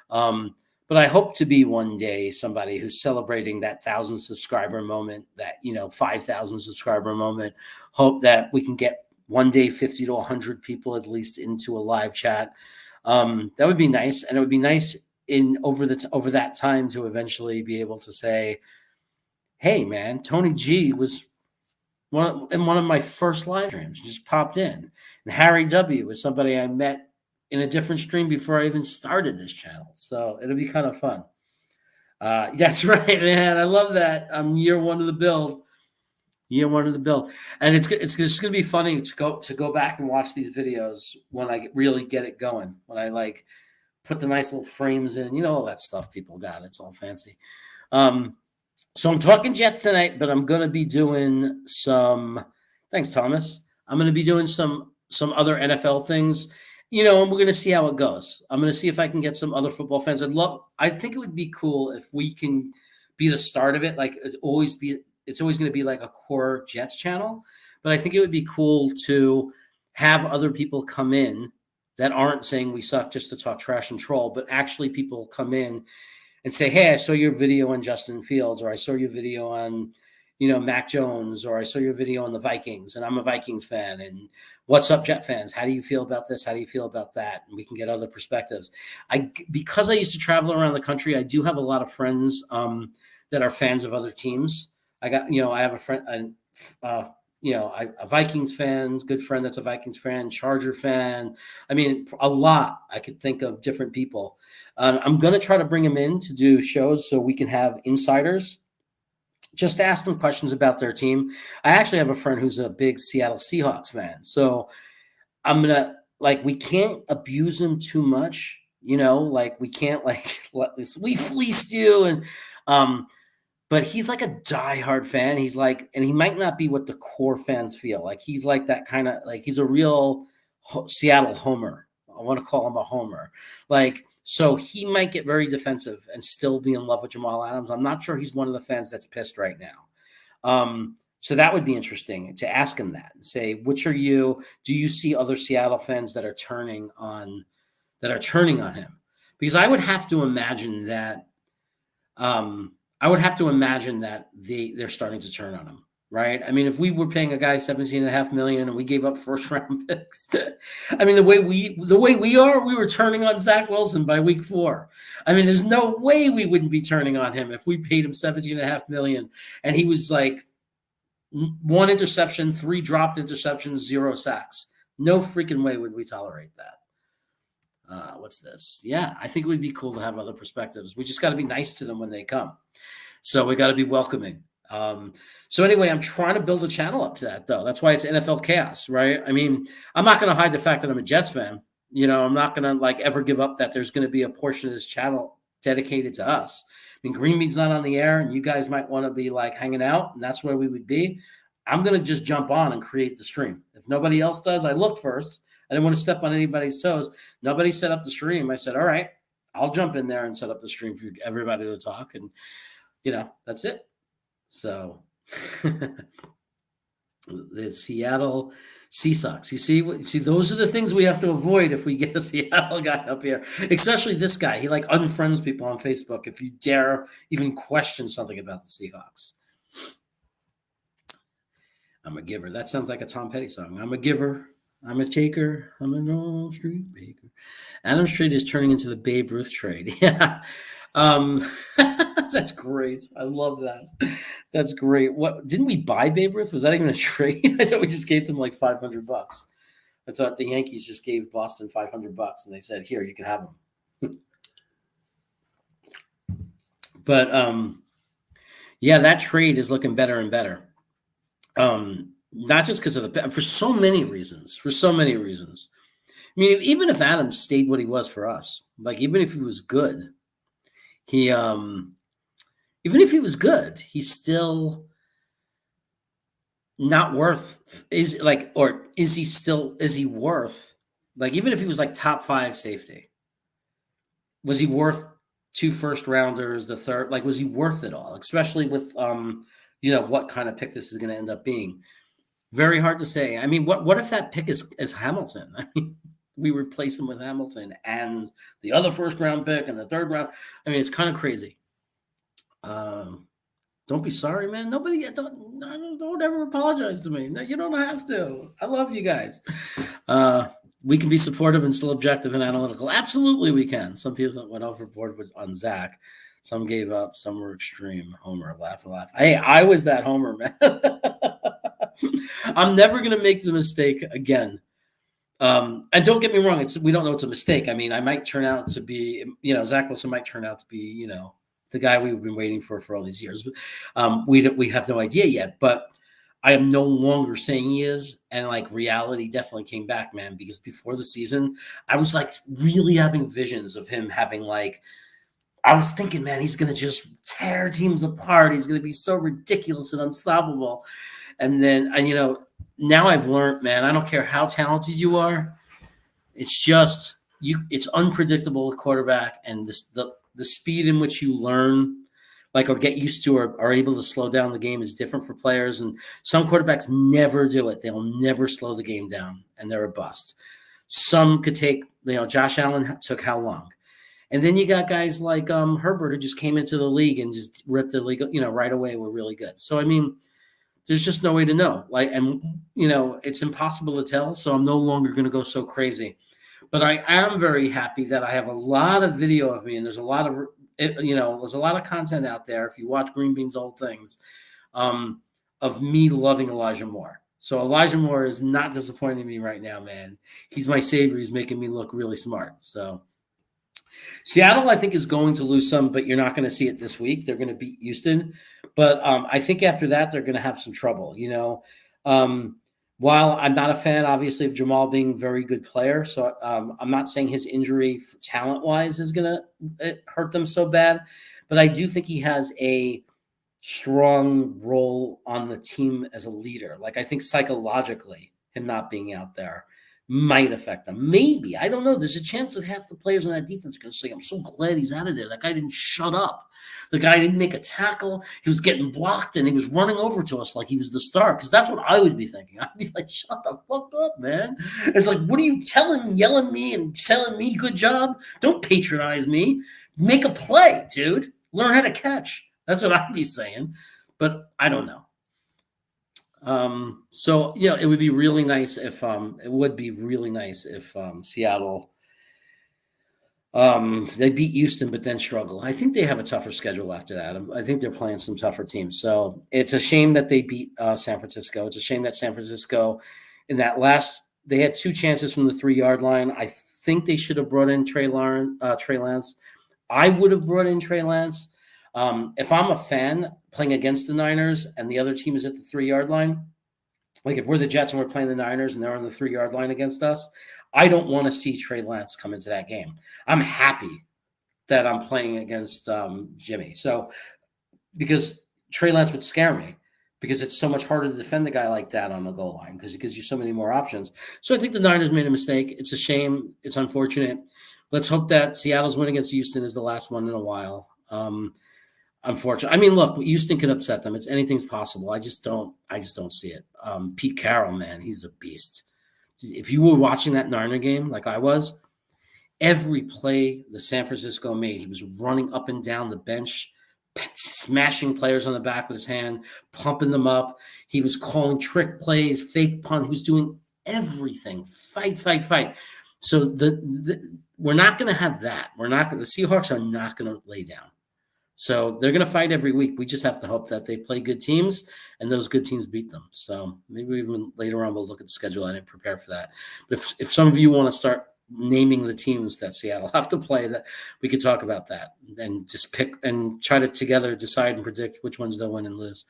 But I hope to be one day somebody who's celebrating that 1,000 subscriber moment, that 5,000 subscriber moment. Hope that we can get one day 50 to 100 people at least into a live chat. That would be nice, and it would be nice over that time to eventually be able to say, "Hey, man, Tony G was one of my first live streams, just popped in. And Harry W. was somebody I met in a different stream before I even started this channel. So it'll be kind of fun. That's right, man. I love that. I'm year one of the build. Year one of the build. And it's just going to be funny to go back and watch these videos when I really get it going. When I like put the nice little frames in, all that stuff people got. It's all fancy. So I'm talking Jets tonight, but I'm going to be doing some. Thanks, Thomas. I'm going to be doing some other NFL things, and we're going to see how it goes. I'm going to see if I can get some other football fans. I think it would be cool if we can be the start of it. Like it's always going to be like a core Jets channel, but I think it would be cool to have other people come in that aren't saying we suck just to talk trash and troll, but actually people come in and say, hey, I saw your video on Justin Fields, or I saw your video on, Mac Jones, or I saw your video on the Vikings, and I'm a Vikings fan. And what's up, Jet fans? How do you feel about this? How do you feel about that? And we can get other perspectives. Because I used to travel around the country, I do have a lot of friends that are fans of other teams. I have a friend, a Vikings fan, good friend that's a Vikings fan, Charger fan. I mean, a lot. I could think of different people. I'm going to try to bring them in to do shows so we can have insiders just to ask them questions about their team. I actually have a friend who's a big Seattle Seahawks fan. So I'm going to, we can't abuse him too much, we can't we fleeced you. And, but he's like a diehard fan. He's like, and he might not be what the core fans feel. Like he's like that kind of he's a real Seattle homer. I want to call him a homer. So he might get very defensive and still be in love with Jamal Adams. I'm not sure he's one of the fans that's pissed right now. So that would be interesting to ask him that and say, which are you? Do you see other Seattle fans that are turning on him? Because I would have to imagine that. They're starting to turn on him, right? I mean, if we were paying a guy $17.5 million and we gave up first-round picks, I mean, the way we are, we were turning on Zach Wilson by week 4. I mean, there's no way we wouldn't be turning on him if we paid him $17.5 million and he was like 1 interception, 3 dropped interceptions, 0 sacks. No freaking way would we tolerate that. What's this? Yeah, I think it would be cool to have other perspectives. We just got to be nice to them when they come. So we got to be welcoming. So anyway, I'm trying to build a channel up to that, though. That's why it's NFL Chaos, right? I mean, I'm not going to hide the fact that I'm a Jets fan. I'm not going to ever give up that there's going to be a portion of this channel dedicated to us. I mean, Green Bean's not on the air, and you guys might want to be hanging out, and that's where we would be. I'm going to just jump on and create the stream. If nobody else does, I looked first. I didn't want to step on anybody's toes. Nobody set up the stream. I said, all right, I'll jump in there and set up the stream for everybody to talk. And, that's it. So the Seattle Seahawks. You see, those are the things we have to avoid if we get a Seattle guy up here, especially this guy. He unfriends people on Facebook if you dare even question something about the Seahawks. I'm a giver. That sounds like a Tom Petty song. I'm a giver. I'm a taker. I'm an Wall Street baker. Adams trade is turning into the Babe Ruth trade. Yeah. That's great. I love that. That's great. What didn't we buy Babe Ruth? Was that even a trade? I thought we just gave them $500. I thought the Yankees just gave Boston $500 and they said, here, you can have them. But yeah, that trade is looking better and better. Not just because of for so many reasons. I mean, even if Adams stayed what he was for us, even if he was good, he's still not worth. Is he worth? Even if he was top 5 safety, was he worth 2 first rounders? The third, was he worth it all? Especially with what kind of pick this is going to end up being. Very hard to say. I mean, what if that pick is Hamilton? I mean, we replace him with Hamilton and the other first round pick and the third round. I mean, it's kind of crazy. Don't be sorry, man. Nobody, don't ever apologize to me. No, you don't have to. I love you guys. We can be supportive and still objective and analytical. Absolutely, we can. Some people went overboard was on Zach. Some gave up. Some were extreme. Homer, laugh. Hey, I was that Homer, man. I'm never going to make the mistake again. And don't get me wrong, we don't know it's a mistake. I mean, I might turn out to be, Zach Wilson might turn out to be, the guy we've been waiting for all these years. We have no idea yet, but I am no longer saying he is. And like reality definitely came back, man, because before the season, I was like really having visions of him having I was thinking, man, he's going to just tear teams apart. He's going to be so ridiculous and unstoppable. And then, now I've learned, man, I don't care how talented you are. It's just it's unpredictable with quarterback, and the speed in which you learn, or get used to, or are able to slow down the game is different for players. And some quarterbacks never do it. They'll never slow the game down, and they're a bust. Some could take, Josh Allen took how long? And then you got guys like Herbert who just came into the league and just ripped the league, right away were really good. So, I mean, there's just no way to know. It's impossible to tell. So I'm no longer going to go so crazy. But I am very happy that I have a lot of video of me, and there's a lot of content out there. If you watch Green Bean's old things, of me loving Elijah Moore. So Elijah Moore is not disappointing me right now, man. He's my savior. He's making me look really smart. So Seattle, I think, is going to lose some, but you're not going to see it this week. They're going to beat Houston. But I think after that, they're going to have some trouble, While I'm not a fan, obviously, of Jamal being a very good player, so I'm not saying his injury talent-wise is going to hurt them so bad, but I do think he has a strong role on the team as a leader. I think psychologically, him not being out there might affect them. Maybe. I don't know. There's a chance that half the players on that defense are going to say, I'm so glad he's out of there. That guy didn't shut up. The guy didn't make a tackle. He was getting blocked, and he was running over to us like he was the star, because that's what I would be thinking. I'd be like, shut the fuck up, man. It's like, what are you yelling me and telling me good job? Don't patronize me. Make a play, dude. Learn how to catch. That's what I'd be saying. But I don't know. So it would be really nice if Seattle they beat Houston but then struggle. I think they have a tougher schedule after that. I think they're playing some tougher teams. So it's a shame that they beat San Francisco. It's a shame that San Francisco in that they had 2 chances from the 3-yard line. I think they should have brought in Trey Lance. I would have brought in Trey Lance. If I'm a fan playing against the Niners and the other team is at the 3-yard line, if we're the Jets and we're playing the Niners and they're on the 3-yard line against us, I don't want to see Trey Lance come into that game. I'm happy that I'm playing against Jimmy. So, because Trey Lance would scare me, because it's so much harder to defend a guy like that on the goal line, because it gives you so many more options. So I think the Niners made a mistake. It's a shame. It's unfortunate. Let's hope that Seattle's win against Houston is the last one in a while. Unfortunately, I mean, look, Houston can upset them. Anything's possible. I just don't see it. Pete Carroll, man, he's a beast. If you were watching that Niner game like I was, every play the San Francisco made, he was running up and down the bench, smashing players on the back with his hand, pumping them up. He was calling trick plays, fake punt. He was doing everything. Fight. So we're not going to have that. The Seahawks are not going to lay down. So they're going to fight every week. We just have to hope that they play good teams and those good teams beat them. So maybe even later on we'll look at the schedule. I didn't prepare for that. But if some of you want to start naming the teams that Seattle have to play, that we could talk about that and just pick and try to together decide and predict which ones they'll win and lose.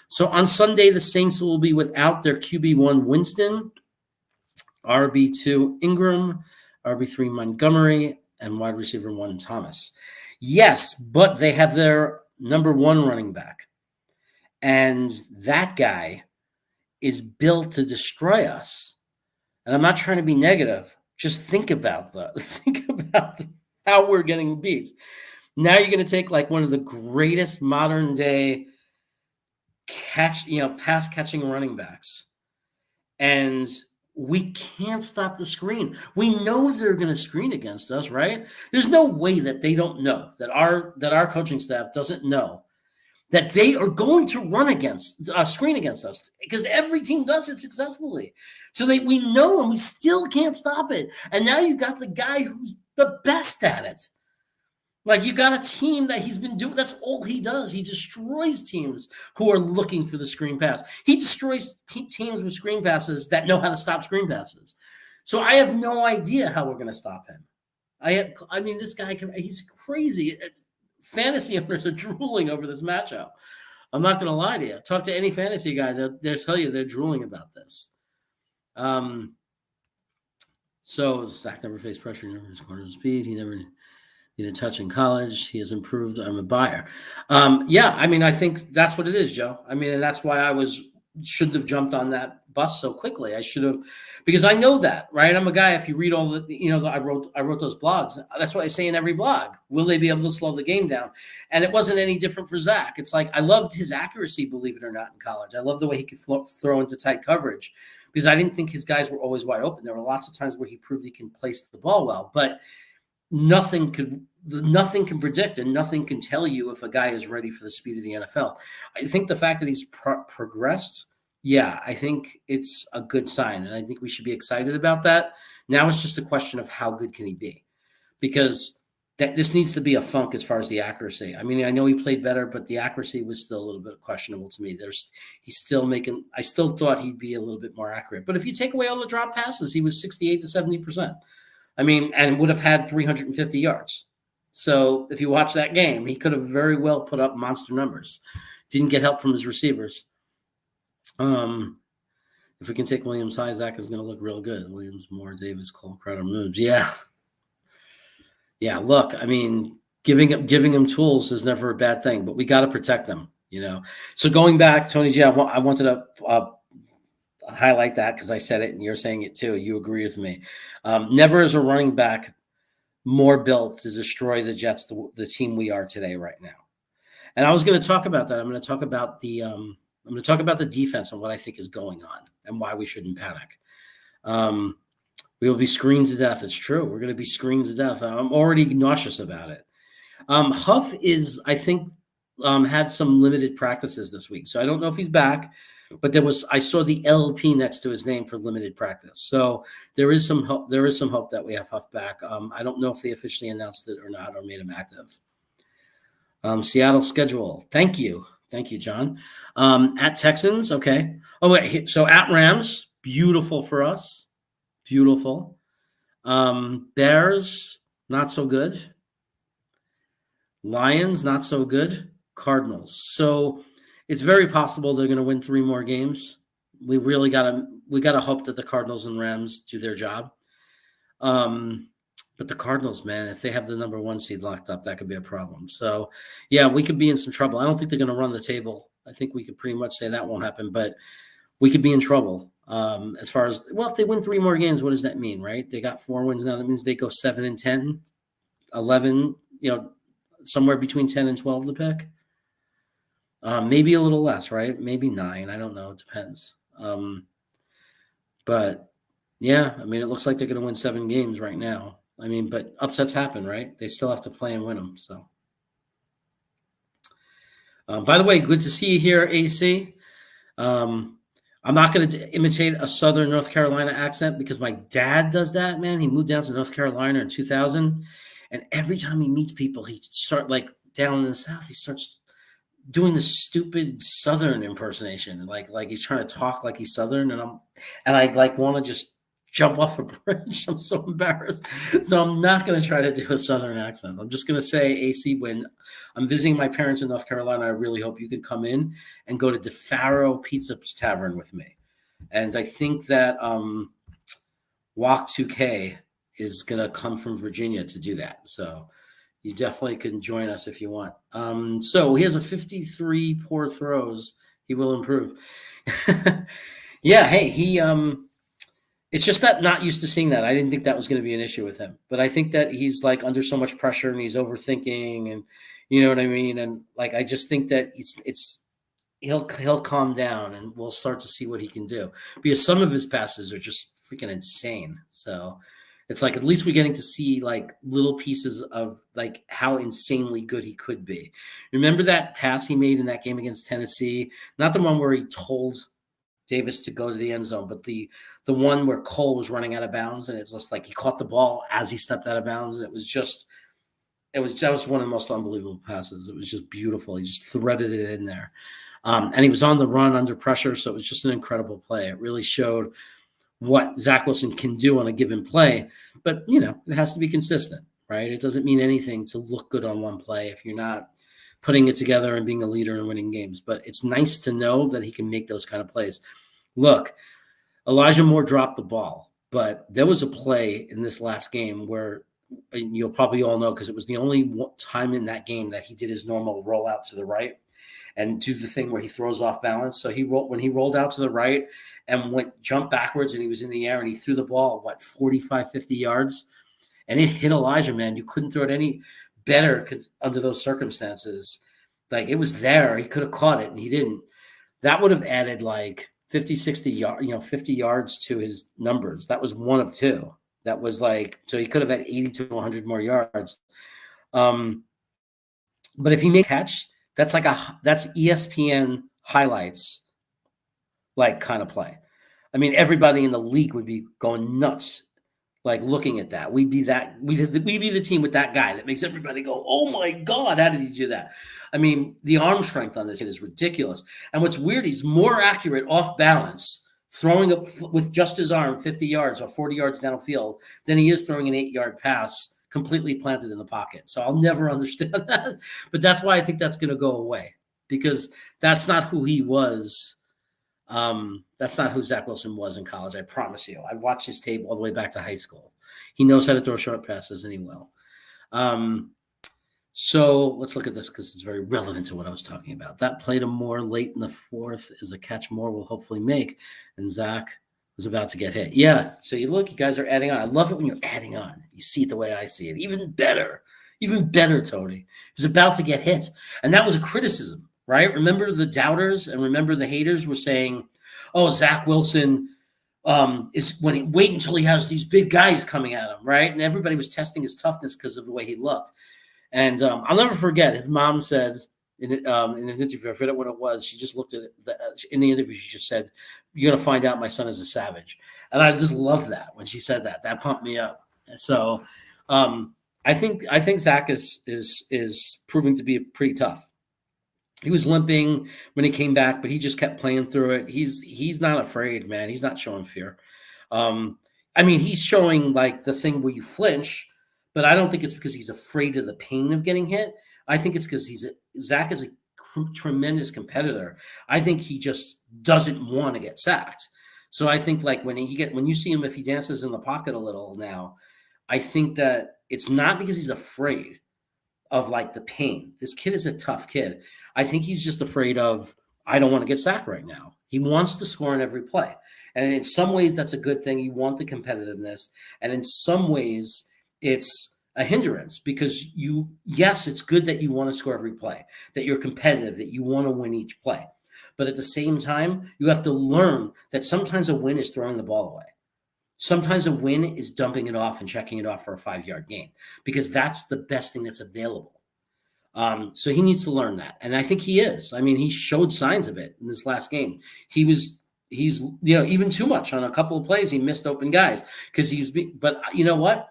So on Sunday, the Saints will be without their QB1 Winston, RB2 Ingram, RB3 Montgomery, and wide receiver 1 Thomas. Yes, but they have their number 1 running back. And that guy is built to destroy us. And I'm not trying to be negative. Just think about that. Think about how we're getting beat. Now you're going to take one of the greatest modern day pass catching running backs. And we can't stop the screen. We know they're going to screen against us, right? There's no way that they don't know, that our coaching staff doesn't know that they are going to screen against us, because every team does it successfully. So we know, and we still can't stop it. And now you got the guy who's the best at it. Like, you got a team that he's been doing. That's all he does. He destroys teams who are looking for the screen pass. He destroys teams with screen passes that know how to stop screen passes. So I have no idea how we're going to stop him. I mean, this guy, he's crazy. Fantasy owners are drooling over this matchup. I'm not going to lie to you. Talk to any fantasy guy, they'll tell you they're drooling about this. So Zach never faced pressure, never his corner of speed. He never needed touch in college. He has improved. I'm a buyer. Yeah, I mean, I think that's what it is, Joe. I mean, and that's why I shouldn't have jumped on that bus so quickly. I should have, because I know that, right? I'm a guy. If you read all I wrote those blogs. That's what I say in every blog. Will they be able to slow the game down? And it wasn't any different for Zach. It's like, I loved his accuracy, believe it or not, in college. I love the way he could throw into tight coverage, because I didn't think his guys were always wide open. There were lots of times where he proved he can place the ball well, but nothing can predict and nothing can tell you if a guy is ready for the speed of the NFL. I think the fact that he's progressed, yeah, I think it's a good sign, and I think we should be excited about that. Now it's just a question of how good can he be, because this needs to be a funk as far as the accuracy. I mean, I know he played better, but the accuracy was still a little bit questionable to me. I still thought he'd be a little bit more accurate. But if you take away all the drop passes, he was 68 to 70%. I mean, and would have had 350 yards. So if you watch that game, he could have very well put up monster numbers. Didn't get help from his receivers. If we can take Williams high, Zach is going to look real good. Williams, Moore, Davis, Cole, Crowder moves. Yeah. Yeah, look, I mean, giving him tools is never a bad thing, but we got to protect them, So going back, Tony G, I wanted to highlight that because I said it and you're saying it too. You agree with me. Never is a running back more built to destroy the Jets, the team we are today right now. And I was going to talk about that. I'm going to talk about the defense and what I think is going on and why we shouldn't panic. We will be screened to death. It's true. We're going to be screened to death. I'm already nauseous about it. Huff is, I think, had some limited practices this week. So I don't know if he's back, but I saw the LP next to his name for limited practice. So there is some hope. There is some hope that we have Huff back. I don't know if they officially announced it or not, or made him active. Seattle schedule. Thank you, John. At Texans. Okay. Oh wait. So at Rams, beautiful for us. Beautiful. Bears, not so good. Lions, not so good. Cardinals. So it's very possible they're going to win 3 more games. We really gotta hope that the Cardinals and Rams do their job. But the Cardinals, man, if they have the number 1 seed locked up, that could be a problem. So yeah, we could be in some trouble. I don't think they're going to run the table. I think we could pretty much say that won't happen, but we could be in trouble. As far as, well, if they win 3 more games, what does that mean, right? They got 4 wins now. That means they go 7-10, 11, somewhere between 10 and 12 the pick. Maybe a little less, right? Maybe 9. I don't know. It depends. But yeah, I mean, it looks like they're going to win 7 games right now. I mean, but upsets happen, right? They still have to play and win them. So, by the way, good to see you here, AC. I'm not going to imitate a Southern North Carolina accent because my dad does that, man. He moved down to North Carolina in 2000. And every time he meets people, he starts like down in the South, he starts doing this stupid Southern impersonation. Like he's trying to talk like he's Southern. And I like want to just jump off a bridge. I'm so embarrassed. So I'm not going to try to do a Southern accent. I'm just going to say, AC, when I'm visiting my parents in North Carolina, I really hope you could come in and go to DeFaro Pizza Tavern with me. And I think that Walk 2K is going to come from Virginia to do that. So you definitely can join us if you want. So he has a 53 poor throws. He will improve. Yeah, hey, it's just that not used to seeing that. I didn't think that was going to be an issue with him. But I think that he's like under so much pressure and he's overthinking, and you know what I mean? And like I just think that he'll calm down and we'll start to see what he can do. Because some of his passes are just freaking insane. So it's like at least we're getting to see like little pieces of like how insanely good he could be. Remember that pass he made in that game against Tennessee? Not the one where he told Davis to go to the end zone, but the one where Cole was running out of bounds, and it's just like he caught the ball as he stepped out of bounds, and it was just that was one of the most unbelievable passes. It was just beautiful. He just threaded it in there. And he was on the run under pressure, so it was just an incredible play. It really showed what Zach Wilson can do on a given play. But, it has to be consistent, right? It doesn't mean anything to look good on one play if you're not putting it together and being a leader and winning games. But it's nice to know that he can make those kind of plays. Look, Elijah Moore dropped the ball, but there was a play in this last game where, and you'll probably all know because it was the only time in that game that he did his normal rollout to the right and do the thing where he throws off balance. So when he rolled out to the right and jumped backwards and he was in the air and he threw the ball, 45, 50 yards, and it hit Elijah, man. You couldn't throw it any better under those circumstances. Like, it was there. He could have caught it and he didn't. That would have added 50, 60 yards, 50 yards to his numbers. That was one of two. That was so he could have had 80 to 100 more yards. But if he makes a catch, that's ESPN highlights kind of play. I mean, everybody in the league would be going nuts, looking at that. We'd be the team with that guy that makes everybody go, "Oh my God, how did he do that?" I mean, the arm strength on this kid is ridiculous. And what's weird, he's more accurate off balance, throwing up with just his arm 50 yards or 40 yards downfield than he is throwing an 8-yard pass completely planted in the pocket. So I'll never understand that. But that's why I think that's going to go away, because that's not who he was. That's not who Zach Wilson was in college. I promise you. I've watched his tape all the way back to high school. He knows how to throw short passes, and he will. So let's look at this because it's very relevant to what I was talking about. That play to Moore late in the fourth is a catch Moore will hopefully make, and Zach was about to get hit. Yeah, so you guys are adding on. I love it when you're adding on. You see it the way I see it. Even better, Tony. He's about to get hit, and that was a criticism, right? Remember the doubters and remember the haters were saying, "Oh, Zach Wilson is wait until he has these big guys coming at him," right? And everybody was testing his toughness because of the way he looked. And I'll never forget, his mom said in an interview, I forget what it was, she just looked at it, in the interview, she just said, "You're going to find out my son is a savage." And I just loved that when she said that. That pumped me up. So I think Zach is proving to be pretty tough. He was limping when he came back, but he just kept playing through it. He's not afraid, man. He's not showing fear. I mean, he's showing the thing where you flinch, but I don't think it's because he's afraid of the pain of getting hit. I think it's because Zach is a tremendous competitor. I think he just doesn't want to get sacked. So I think when you see him, if he dances in the pocket a little now, I think that it's not because he's afraid of the pain. This kid is a tough kid. I think he's just afraid of, I don't want to get sacked right now. He wants to score in every play. And in some ways, that's a good thing. You want the competitiveness. And in some ways, it's a hindrance because yes, it's good that you want to score every play, that you're competitive, that you want to win each play. But at the same time, you have to learn that sometimes a win is throwing the ball away. Sometimes a win is dumping it off and checking it off for a 5-yard gain because that's the best thing that's available. So he needs to learn that. And I think he is. I mean, he showed signs of it in this last game. He's even too much on a couple of plays. He missed open guys because but you know what?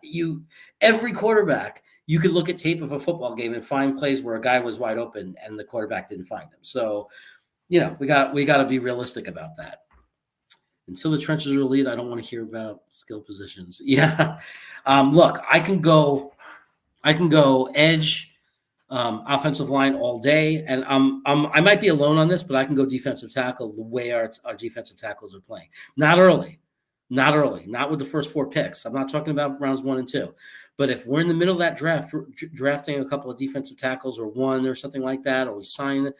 Every quarterback, you could look at tape of a football game and find plays where a guy was wide open and the quarterback didn't find him. So, we got to be realistic about that. Until the trenches are elite, I don't want to hear about skill positions. Yeah. Look, I can go edge, offensive line all day, and I might be alone on this, but I can go defensive tackle the way our defensive tackles are playing. Not early, not with the first 4 picks. I'm not talking about rounds 1 and 2, but if we're in the middle of that draft, drafting a couple of defensive tackles or one or something like that, or we sign.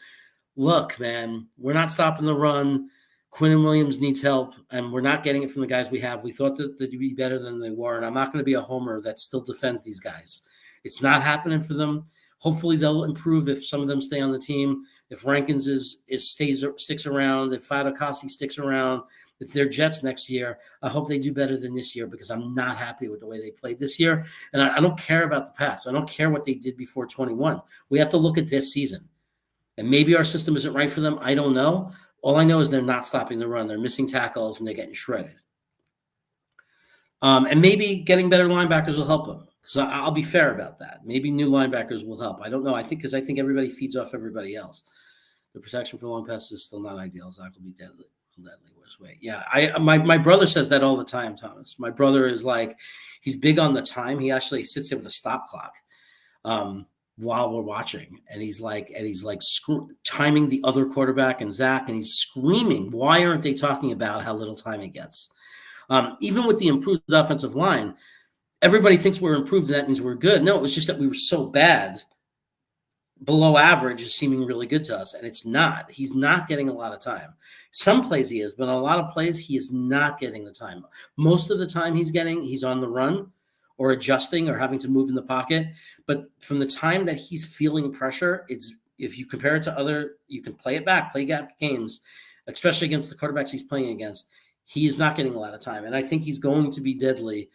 Look, man, we're not stopping the run. Quinnen Williams needs help, and we're not getting it from the guys we have. We thought that they'd be better than they were, and I'm not going to be a homer that still defends these guys. It's not happening for them. Hopefully they'll improve if some of them stay on the team. If Rankins sticks around, if Fadakasi sticks around, if they're Jets next year, I hope they do better than this year because I'm not happy with the way they played this year. And I don't care about the past. I don't care what they did before 21. We have to look at this season. And maybe our system isn't right for them. I don't know. All I know is they're not stopping the run. They're missing tackles, and they're getting shredded. And maybe getting better linebackers will help them. Because I'll be fair about that. Maybe new linebackers will help. I don't know. I think everybody feeds off everybody else. The protection for long passes is still not ideal. Zach will be deadly worst way. Yeah, my brother says that all the time, Thomas. My brother is like, he's big on the time. He actually sits there with a stop clock while we're watching, and he's like timing the other quarterback and Zach, and he's screaming, "Why aren't they talking about how little time it gets?" Even with the improved offensive line, everybody thinks we're improved, and that means we're good. No, it was just that we were so bad. Below average is seeming really good to us, and it's not. He's not getting a lot of time. Some plays he is, but on a lot of plays, he is not getting the time. Most of the time he's on the run or adjusting or having to move in the pocket. But from the time that he's feeling pressure, it's, if you compare it to other, you can play it back, play gap games, especially against the quarterbacks he's playing against, he is not getting a lot of time. And I think he's going to be deadly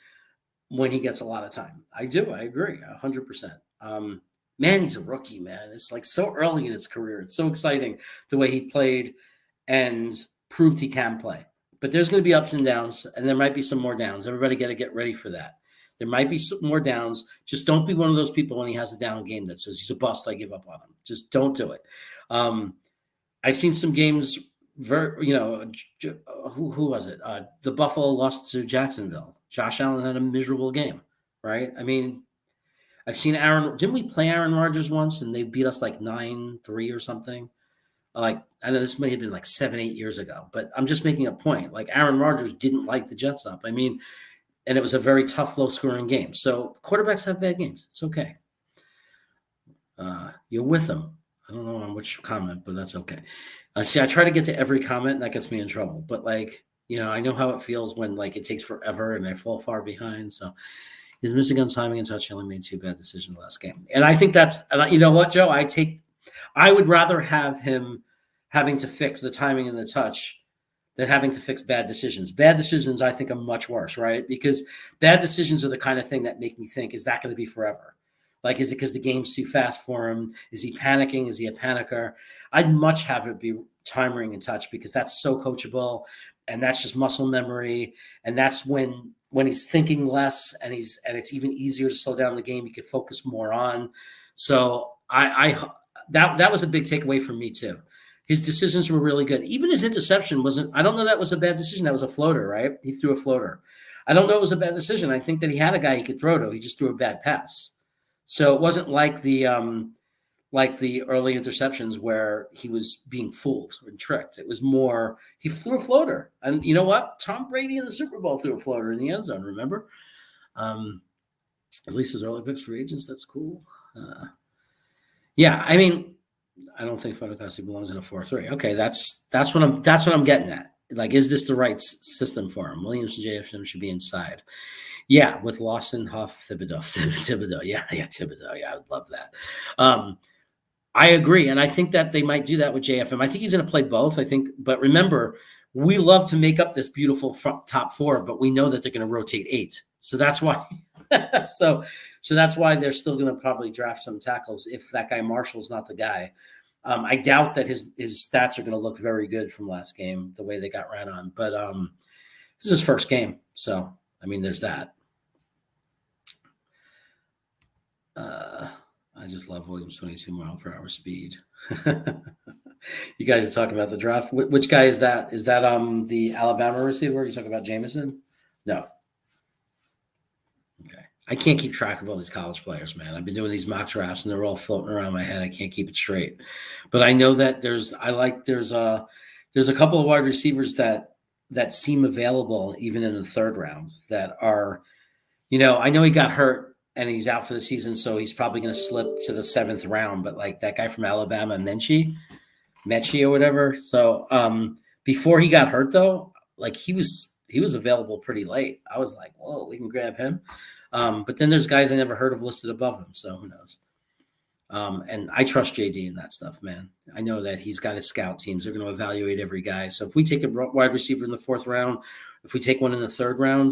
when he gets a lot of time. I agree, 100%. Man, he's a rookie, man. It's like so early in his career. It's so exciting the way he played and proved he can play. But there's going to be ups and downs, and there might be some more downs. Everybody got to get ready for that. There might be some more downs. Just don't be one of those people when he has a down game that says he's a bust, I give up on him. Just don't do it. I've seen some games, who was it? The Buffalo lost to Jacksonville. Josh Allen had a miserable game, right? I mean, I've seen didn't we play Aaron Rodgers once and they beat us like 9-3 or something? Like, I know this may have been like 7-8 years ago, but I'm just making a point. Like, Aaron Rodgers didn't light the Jets up. I mean, and it was a very tough, low-scoring game. So quarterbacks have bad games. It's okay. You're with them. I don't know on which comment, but that's okay. See, I try to get to every comment, and that gets me in trouble. But, like, I know how it feels when, like, it takes forever and I fall far behind. So he's missing on timing and touch. He only made 2 bad decisions last game. And I think you know what, Joe? I would rather have him having to fix the timing and the touch than having to fix bad decisions. Bad decisions, I think, are much worse, right? Because bad decisions are the kind of thing that make me think, is that going to be forever? Like, is it because the game's too fast for him? Is he panicking? Is he a panicker? I'd much have it be timing and touch, because that's so coachable, and that's just muscle memory. And that's when he's thinking less, and it's even easier to slow down the game. You can focus more on. So that was a big takeaway for me too. His decisions were really good. Even his interception wasn't. I don't know that was a bad decision. That was a floater, right? He threw a floater. I don't know it was a bad decision. I think that he had a guy he could throw to. He just threw a bad pass. So it wasn't like the early interceptions where he was being fooled and tricked. It was more, he threw a floater. And you know what? Tom Brady in the Super Bowl threw a floater in the end zone, remember? At least his early picks for agents, that's cool. Yeah, I mean, I don't think Fodokowski belongs in a 4-3. Okay, that's what I'm getting at. Like, is this the right system for him? Williams and JFM should be inside. Yeah, with Lawson, Huff, Thibodeau. Yeah, Thibodeau. Yeah, I would love that. I agree, and I think that they might do that with JFM. I think he's going to play both. But remember, we love to make up this beautiful top 4, but we know that they're going to rotate 8. So that's why. so that's why they're still going to probably draft some tackles if that guy Marshall's not the guy. I doubt that his stats are going to look very good from last game, the way they got ran on. But this is his first game, so I mean, there's that. I just love Williams' 22-mile-per-hour speed. You guys are talking about the draft. Which guy is that? Is that the Alabama receiver? You talking about Jameson? No. Okay. I can't keep track of all these college players, man. I've been doing these mock drafts, and they're all floating around my head. I can't keep it straight. But I know that there's a couple of wide receivers that seem available even in the 3rd round that are, I know he got hurt and he's out for the season, so he's probably going to slip to the 7th round. But like that guy from Alabama, Mechie or whatever. So before he got hurt, though, like he was available pretty late. I was like, whoa, we can grab him. But then there's guys I never heard of listed above him, so who knows? And I trust JD in that stuff, man. I know that he's got his scout teams. They're going to evaluate every guy. So if we take a wide receiver in the 4th round, if we take one in the 3rd round,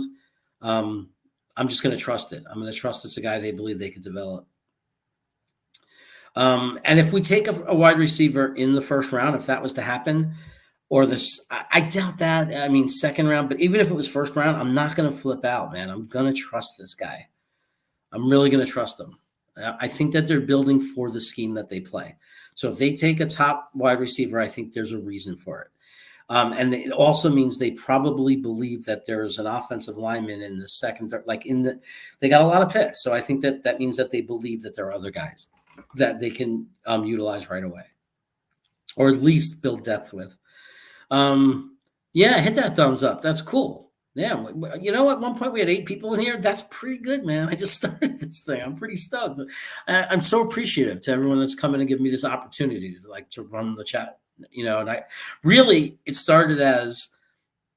I'm just going to trust it. I'm going to trust it's a guy they believe they could develop. And if we take a wide receiver in the 1st round, if that was to happen, or I doubt that. I mean, 2nd round, but even if it was 1st round, I'm not going to flip out, man. I'm going to trust this guy. I'm really going to trust them. I think that they're building for the scheme that they play. So if they take a top wide receiver, I think there's a reason for it. And it also means they probably believe that there's an offensive lineman in the second, third, they got a lot of picks. So I think that means that they believe that there are other guys that they can utilize right away, or at least build depth with. Yeah, hit that thumbs up. That's cool. Yeah, you know, at one point we had 8 people in here. That's pretty good, man. I just started this thing. I'm pretty stoked. I'm so appreciative to everyone that's coming and giving me this opportunity to run the chat. You know, and it started as,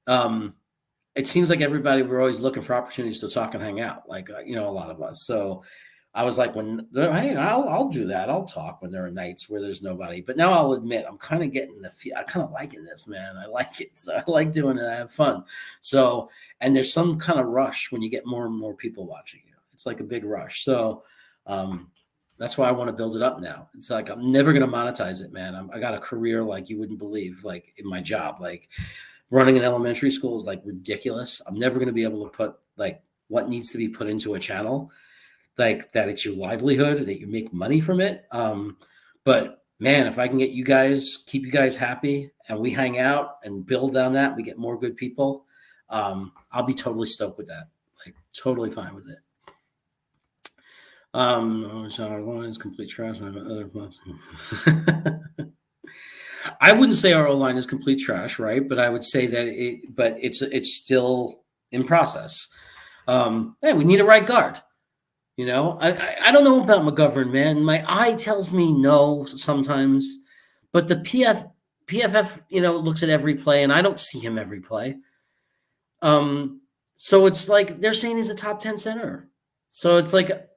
it seems like everybody, we're always looking for opportunities to talk and hang out, a lot of us. So I was like, hey, I'll do that. I'll talk when there are nights where there's nobody. But now I'll admit, I'm kind of getting I kind of liking this, man. I like it. So I like doing it. I have fun. So, and there's some kind of rush when you get more and more people watching you. It's like a big rush. So that's why I want to build it up now. It's like I'm never going to monetize it, man. I got a career like you wouldn't believe, like in my job. Like running an elementary school is like ridiculous. I'm never going to be able to put like what needs to be put into a channel, like that it's your livelihood, that you make money from it. But man, if I can get you guys, keep you guys happy, and we hang out and build on that, we get more good people, I'll be totally stoked with that. Like totally fine with it. Our line is complete trash. I wouldn't say our O-line is complete trash, right? But I would say that it's still in process. Hey, we need a right guard. You know, I don't know about McGovern, man. My eye tells me no sometimes, but the PFF, looks at every play, and I don't see him every play. So it's like they're saying he's a top 10 center. So it's like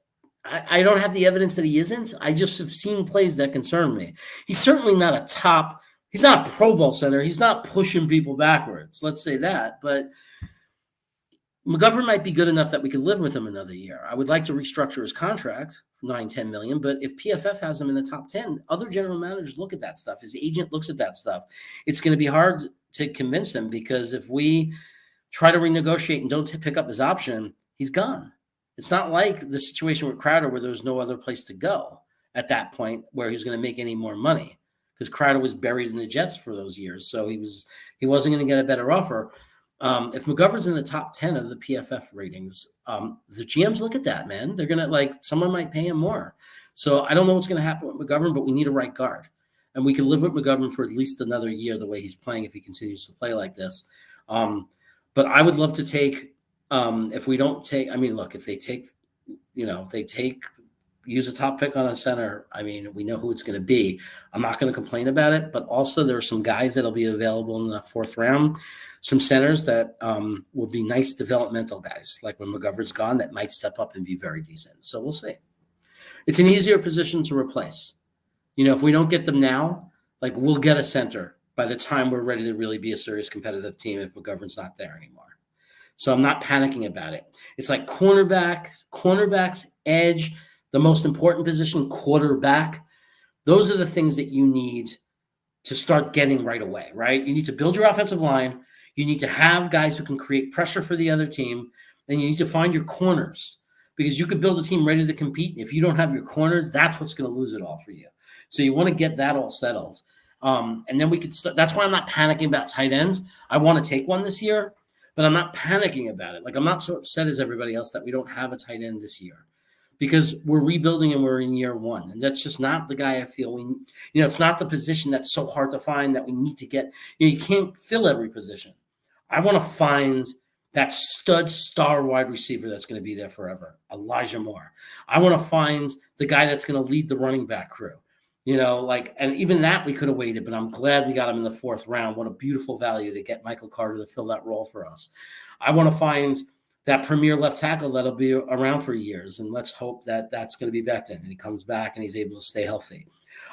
I don't have the evidence that he isn't. I just have seen plays that concern me. He's certainly not he's not a Pro Bowl center. He's not pushing people backwards. Let's say that, but McGovern might be good enough that we could live with him another year. I would like to restructure his contract, $9-10 million. But if PFF has him in the top 10, other general managers look at that stuff. His agent looks at that stuff. It's going to be hard to convince him, because if we try to renegotiate and don't pick up his option, he's gone. It's not like the situation with Crowder where there was no other place to go at that point where he was going to make any more money, because Crowder was buried in the Jets for those years. So he wasn't going to get a better offer. If McGovern's in the top 10 of the PFF ratings, the GMs look at that, man. They're going to someone might pay him more. So I don't know what's going to happen with McGovern, but we need a right guard. And we can live with McGovern for at least another year the way he's playing if he continues to play like this. But I would love to take, if we don't take, look, if they take, use a top pick on a center, we know who it's going to be. I'm not going to complain about it, but also there are some guys that'll be available in the 4th round, some centers that will be nice developmental guys, like when McGovern's gone, that might step up and be very decent. So we'll see. It's an easier position to replace. If we don't get them now, we'll get a center by the time we're ready to really be a serious competitive team if McGovern's not there anymore. So I'm not panicking about it. It's like cornerbacks, edge, the most important position, quarterback. Those are the things that you need to start getting right away, right? You need to build your offensive line. You need to have guys who can create pressure for the other team. And you need to find your corners, because you could build a team ready to compete. If you don't have your corners, that's what's going to lose it all for you. So you want to get that all settled. And then we could start. That's why I'm not panicking about tight ends. I want to take one this year, but I'm not panicking about it. I'm not so upset as everybody else that we don't have a tight end this year, because we're rebuilding and we're in year 1. And that's just not the guy I feel it's not the position that's so hard to find that we need to get. You can't fill every position. I want to find that stud star wide receiver that's going to be there forever, Elijah Moore. I want to find the guy that's going to lead the running back crew. And even that we could have waited, but I'm glad we got him in the 4th round. What a beautiful value to get Michael Carter to fill that role for us. I want to find that premier left tackle that'll be around for years, and let's hope that that's going to be Becton and he comes back and he's able to stay healthy.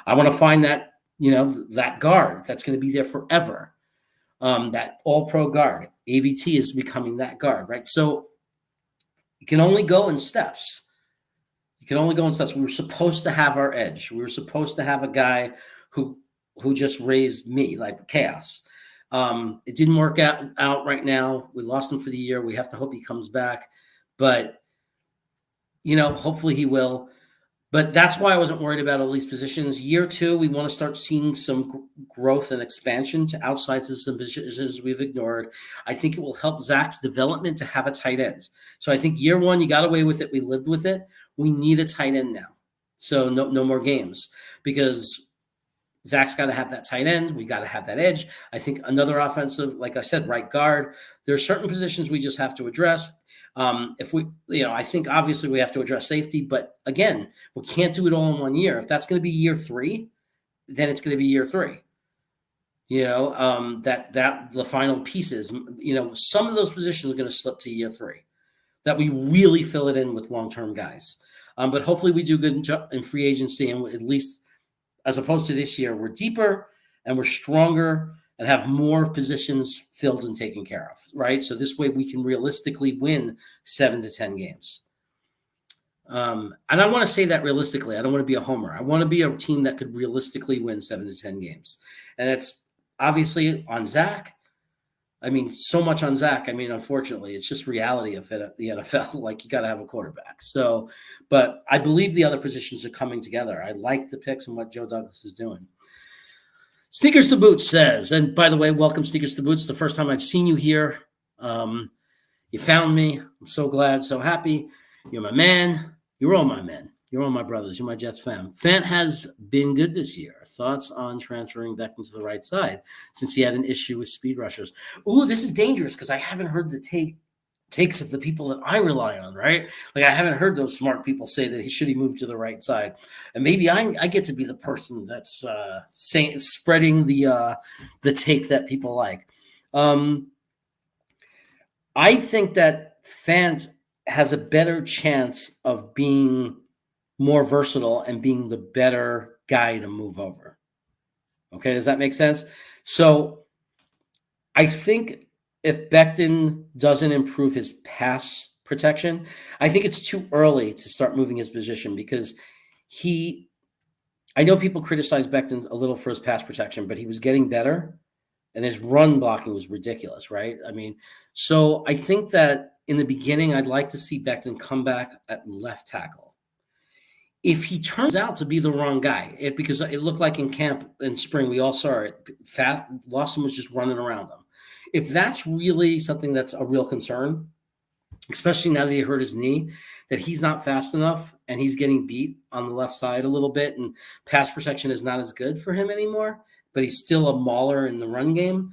I want to find that, that guard that's going to be there forever, that all-pro guard. AVT is becoming that guard, right? So you can only go in steps. We were supposed to have our edge. We were supposed to have a guy who just raised me like chaos. It didn't work out right now. We lost him for the year. We have to hope he comes back. But hopefully he will. But that's why I wasn't worried about all these positions. Year 2, we want to start seeing some growth and expansion to outside to some positions we've ignored. I think it will help Zach's development to have a tight end. So I think year 1, you got away with it. We lived with it. We need a tight end now. So no more games, because Zach's got to have that tight end. We got to have that edge. I think another offensive, like I said, right guard. There are certain positions we just have to address. I think obviously we have to address safety, but again, we can't do it all in 1 year. If that's going to be year 3, then it's going to be year 3. That the final pieces, some of those positions are going to slip to year 3, that we really fill it in with long-term guys. But hopefully we do good in free agency, and at least as opposed to this year, we're deeper and we're stronger and have more positions filled and taken care of, right? So this way we can realistically win 7 to 10 games. And I want to say that realistically. I don't want to be a homer. I want to be a team that could realistically win 7 to 10 games. And it's obviously on Zach. I mean, so much on Zach. I mean, unfortunately, it's just reality of the NFL. Like, you got to have a quarterback. So, but I believe the other positions are coming together. I like the picks and what Joe Douglas is doing. Sneakers to Boots says, and by the way, welcome Sneakers to Boots. The first time I've seen you here. You found me. I'm so glad, so happy. You're my man. You're all my men. You're all my brothers. You're my Jets fam. Fant has been good this year. Thoughts on transferring Becton to the right side since he had an issue with speed rushers? Ooh, this is dangerous because I haven't heard the takes of the people that I rely on, right? Like, I haven't heard those smart people say that he move to the right side. And maybe I get to be the person that's spreading the take that people like. I think that Fant has a better chance of being more versatile and being the better guy to move over. Okay, does that make sense? So I think if Becton doesn't improve his pass protection, I think it's too early to start moving his position, because I know people criticize Becton a little for his pass protection, but he was getting better and his run blocking was ridiculous, right? I mean, so I think that in the beginning, I'd like to see Becton come back at left tackle. If he turns out to be the wrong guy, because it looked like in camp in spring, we all saw it, Lawson was just running around them. If that's really something that's a real concern, especially now that he hurt his knee, that he's not fast enough and he's getting beat on the left side a little bit and pass protection is not as good for him anymore, but he's still a mauler in the run game,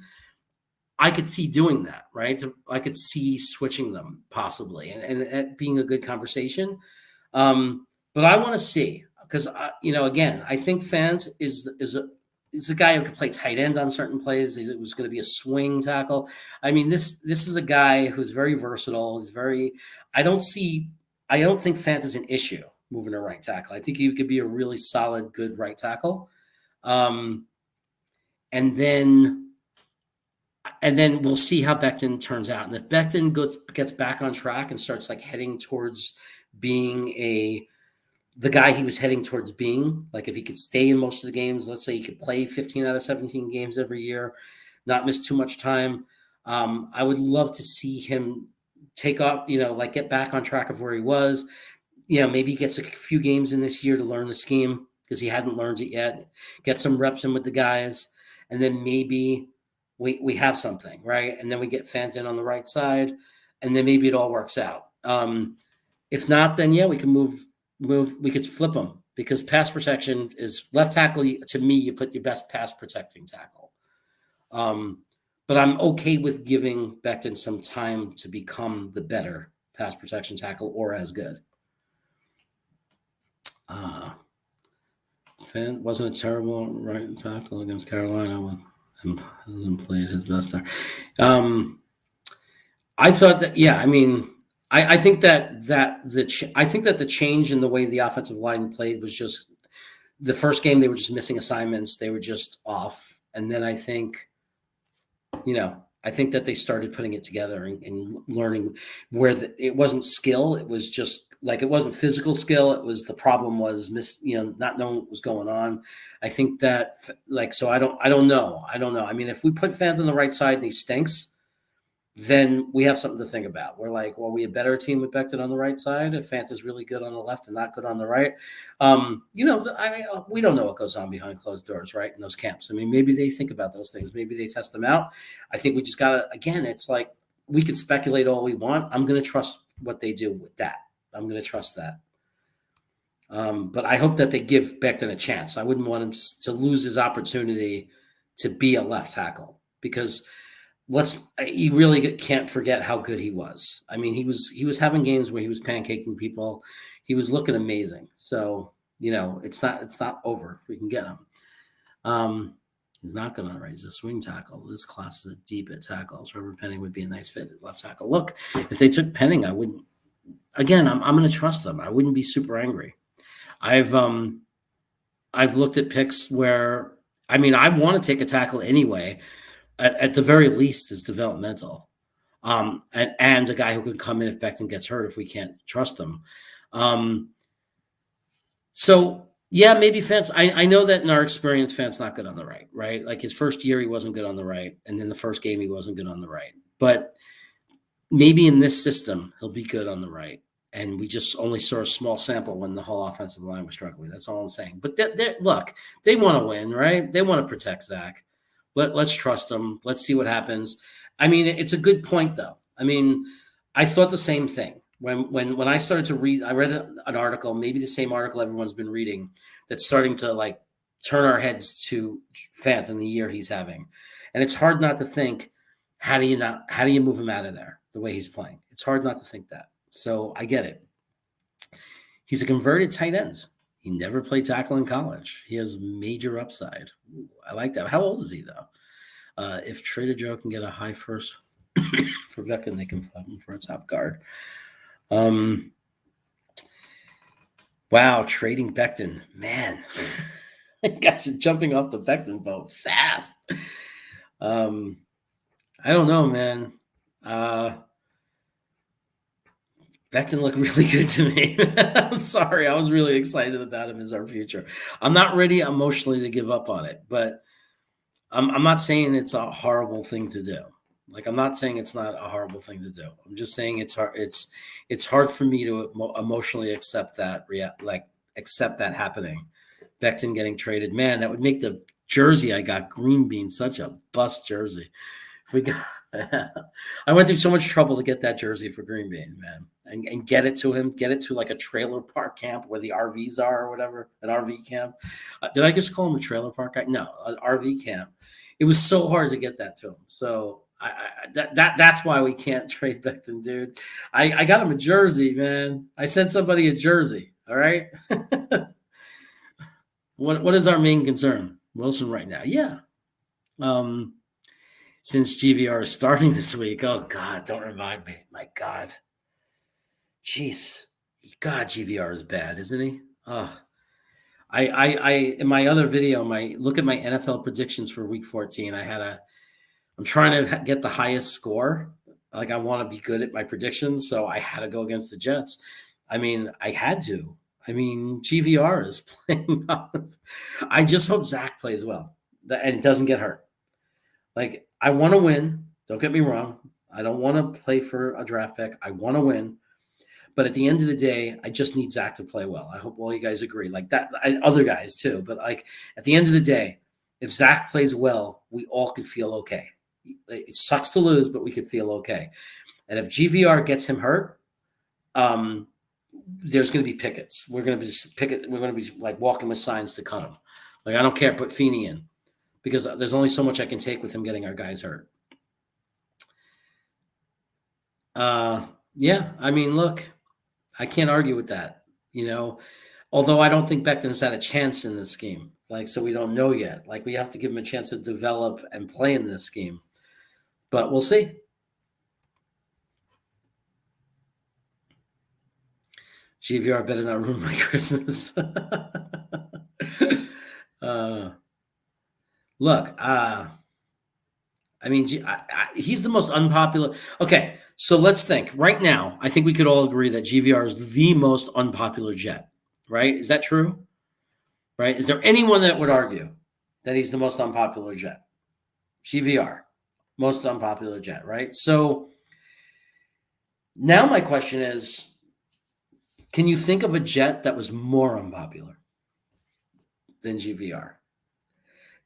I could see doing that, right? I could see switching them possibly and it being a good conversation. But I want to see, because, again, I think Fant is a guy who could play tight end on certain plays. It was going to be a swing tackle. I mean, this is a guy who's very versatile. I don't think Fant is an issue moving to right tackle. I think he could be a really solid, good right tackle. And then we'll see how Becton turns out. And if Becton gets back on track and starts heading towards being the guy he was heading towards being, like if he could stay in most of the games, let's say he could play 15 out of 17 games every year, not miss too much time. I would love to see him take off, get back on track of where he was. Maybe he gets a few games in this year to learn the scheme because he hadn't learned it yet. Get some reps in with the guys, and then maybe we have something, right? And then we get Fant in on the right side, and then maybe it all works out. If not, then we can move. We could flip them, because pass protection is left tackle. To me, you put your best pass protecting tackle. But I'm okay with giving Becton some time to become the better pass protection tackle or as good. Fant wasn't a terrible right tackle against Carolina and hasn't played his best there. I thought that, I think that the change in the way the offensive line played was just the first game. They were just missing assignments. They were just off. And then I think that they started putting it together and learning where it wasn't skill. It was just it wasn't physical skill. It was, the problem was not knowing what was going on. I think that so I don't know. I mean, if we put Fant on the right side and he stinks, then we have something to think about. We're like, well, we a better team with Becton on the right side if Fanta's really good on the left and not good on the right. We don't know what goes on behind closed doors, right, in those camps. I mean, maybe they think about those things. Maybe they test them out. I think we just got to, again, it's like we can speculate all we want. I'm going to trust what they do with that. I'm going to trust that. But I hope that they give Becton a chance. I wouldn't want him to lose his opportunity to be a left tackle because you really can't forget how good he was. I mean, he was having games where he was pancaking people. He was looking amazing. So, it's not over. We can get him. He's not going to raise a swing tackle. This class is deep at tackles. Trevor Penning would be a nice fit at left tackle. Look, if they took Penning, I wouldn't. Again, I'm going to trust them. I wouldn't be super angry. I've looked at picks where, I want to take a tackle anyway. At the very least, is developmental, and a guy who can come in if Becton gets hurt if we can't trust him. So yeah, maybe Fant's. I know that in our experience, Fant's not good on the right, right? Like his first year, he wasn't good on the right, and then the first game, he wasn't good on the right. But maybe in this system, he'll be good on the right. And we just only saw a small sample when the whole offensive line was struggling. That's all I'm saying. But look, they want to win, right? They want to protect Zach. Let's trust them. Let's see what happens. I mean, it's a good point, though. I mean, I thought the same thing. When I started to read, I read an article, maybe the same article everyone's been reading, that's starting to like turn our heads to Fant and the year he's having. And it's hard not to think, how do you move him out of there the way he's playing? It's hard not to think that. So I get it. He's a converted tight end. He never played tackle in college. He has major upside. Ooh, I like that. How old is he, though? If Trader Joe can get a high first for Becton, they can flip him for a top guard. Wow, trading Becton. Man, guys are jumping off the Becton boat fast. I don't know, man. Becton looked really good to me. I'm sorry. I was really excited about him as our future. I'm not ready emotionally to give up on it, but I'm not saying it's a horrible thing to do. Like, I'm not saying it's not a horrible thing to do. I'm just saying it's hard. It's hard for me to emotionally accept that accept that happening. Becton getting traded, man, that would make the jersey I got, Green Bean, such a bust jersey. I went through so much trouble to get that jersey for Green Bean, man, and get it to him, get it to like a trailer park camp where the RVs are or whatever, an RV camp. Did I just call him a trailer park guy? No, an RV camp. It was so hard to get that to him. So that's why we can't trade Becton, dude. I got him a jersey, man. I sent somebody a jersey. All right. What is our main concern? Wilson right now. Yeah. Since GVR is starting this week. Oh, God, don't remind me. My God. Jeez. God, GVR is bad, isn't he? Oh. I in my other video, look at my NFL predictions for week 14. I'm trying to get the highest score. Like, I want to be good at my predictions, so I had to go against the Jets. I mean, I had to. I mean, GVR is playing. I just hope Zach plays well and doesn't get hurt. Like, I want to win. Don't get me wrong. I don't want to play for a draft pick. I want to win. But at the end of the day, I just need Zach to play well. I hope all you guys agree. Like that, other guys too. But like at the end of the day, if Zach plays well, we all could feel okay. It sucks to lose, but we could feel okay. And if GVR gets him hurt, there's going to be pickets. We're going to be like walking with signs to cut him. Like, I don't care. Put Feeney in. Because there's only so much I can take with him getting our guys hurt. Yeah, I mean, look, I can't argue with that, although I don't think Becton's had a chance in this scheme. Like, so we don't know yet. Like, we have to give him a chance to develop and play in this scheme. But we'll see. GVR better not ruin my Christmas. Look, he's the most unpopular. Okay, so let's think. Right now, I think we could all agree that GVR is the most unpopular Jet, right? Is that true? Right? Is there anyone that would argue that he's the most unpopular Jet? GVR. Most unpopular jet, right? So now my question is, can you think of a jet that was more unpopular than GVR?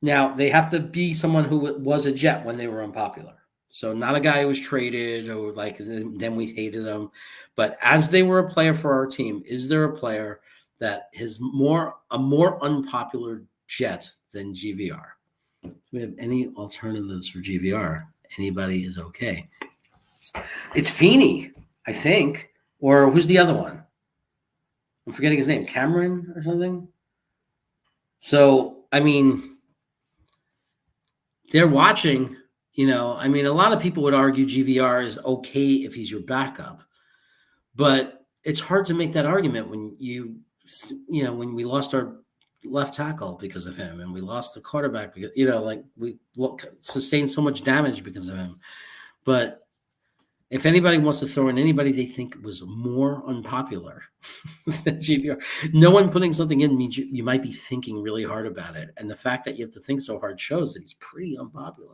Now, they have to be someone who was a Jet when they were unpopular. So not a guy who was traded or like then we hated them. But as they were a player for our team, is there a player that is a more unpopular Jet than GVR? Do we have any alternatives for GVR? Anybody is okay. It's Feeney, I think. Or who's the other one? I'm forgetting his name. Cameron or something? So, I mean, they're watching, I mean, a lot of people would argue GVR is okay if he's your backup, but it's hard to make that argument when when we lost our left tackle because of him and we lost the quarterback because, like we sustained so much damage because of him. But if anybody wants to throw in anybody they think was more unpopular than GVR, no one putting something in means you might be thinking really hard about it. And the fact that you have to think so hard shows that he's pretty unpopular.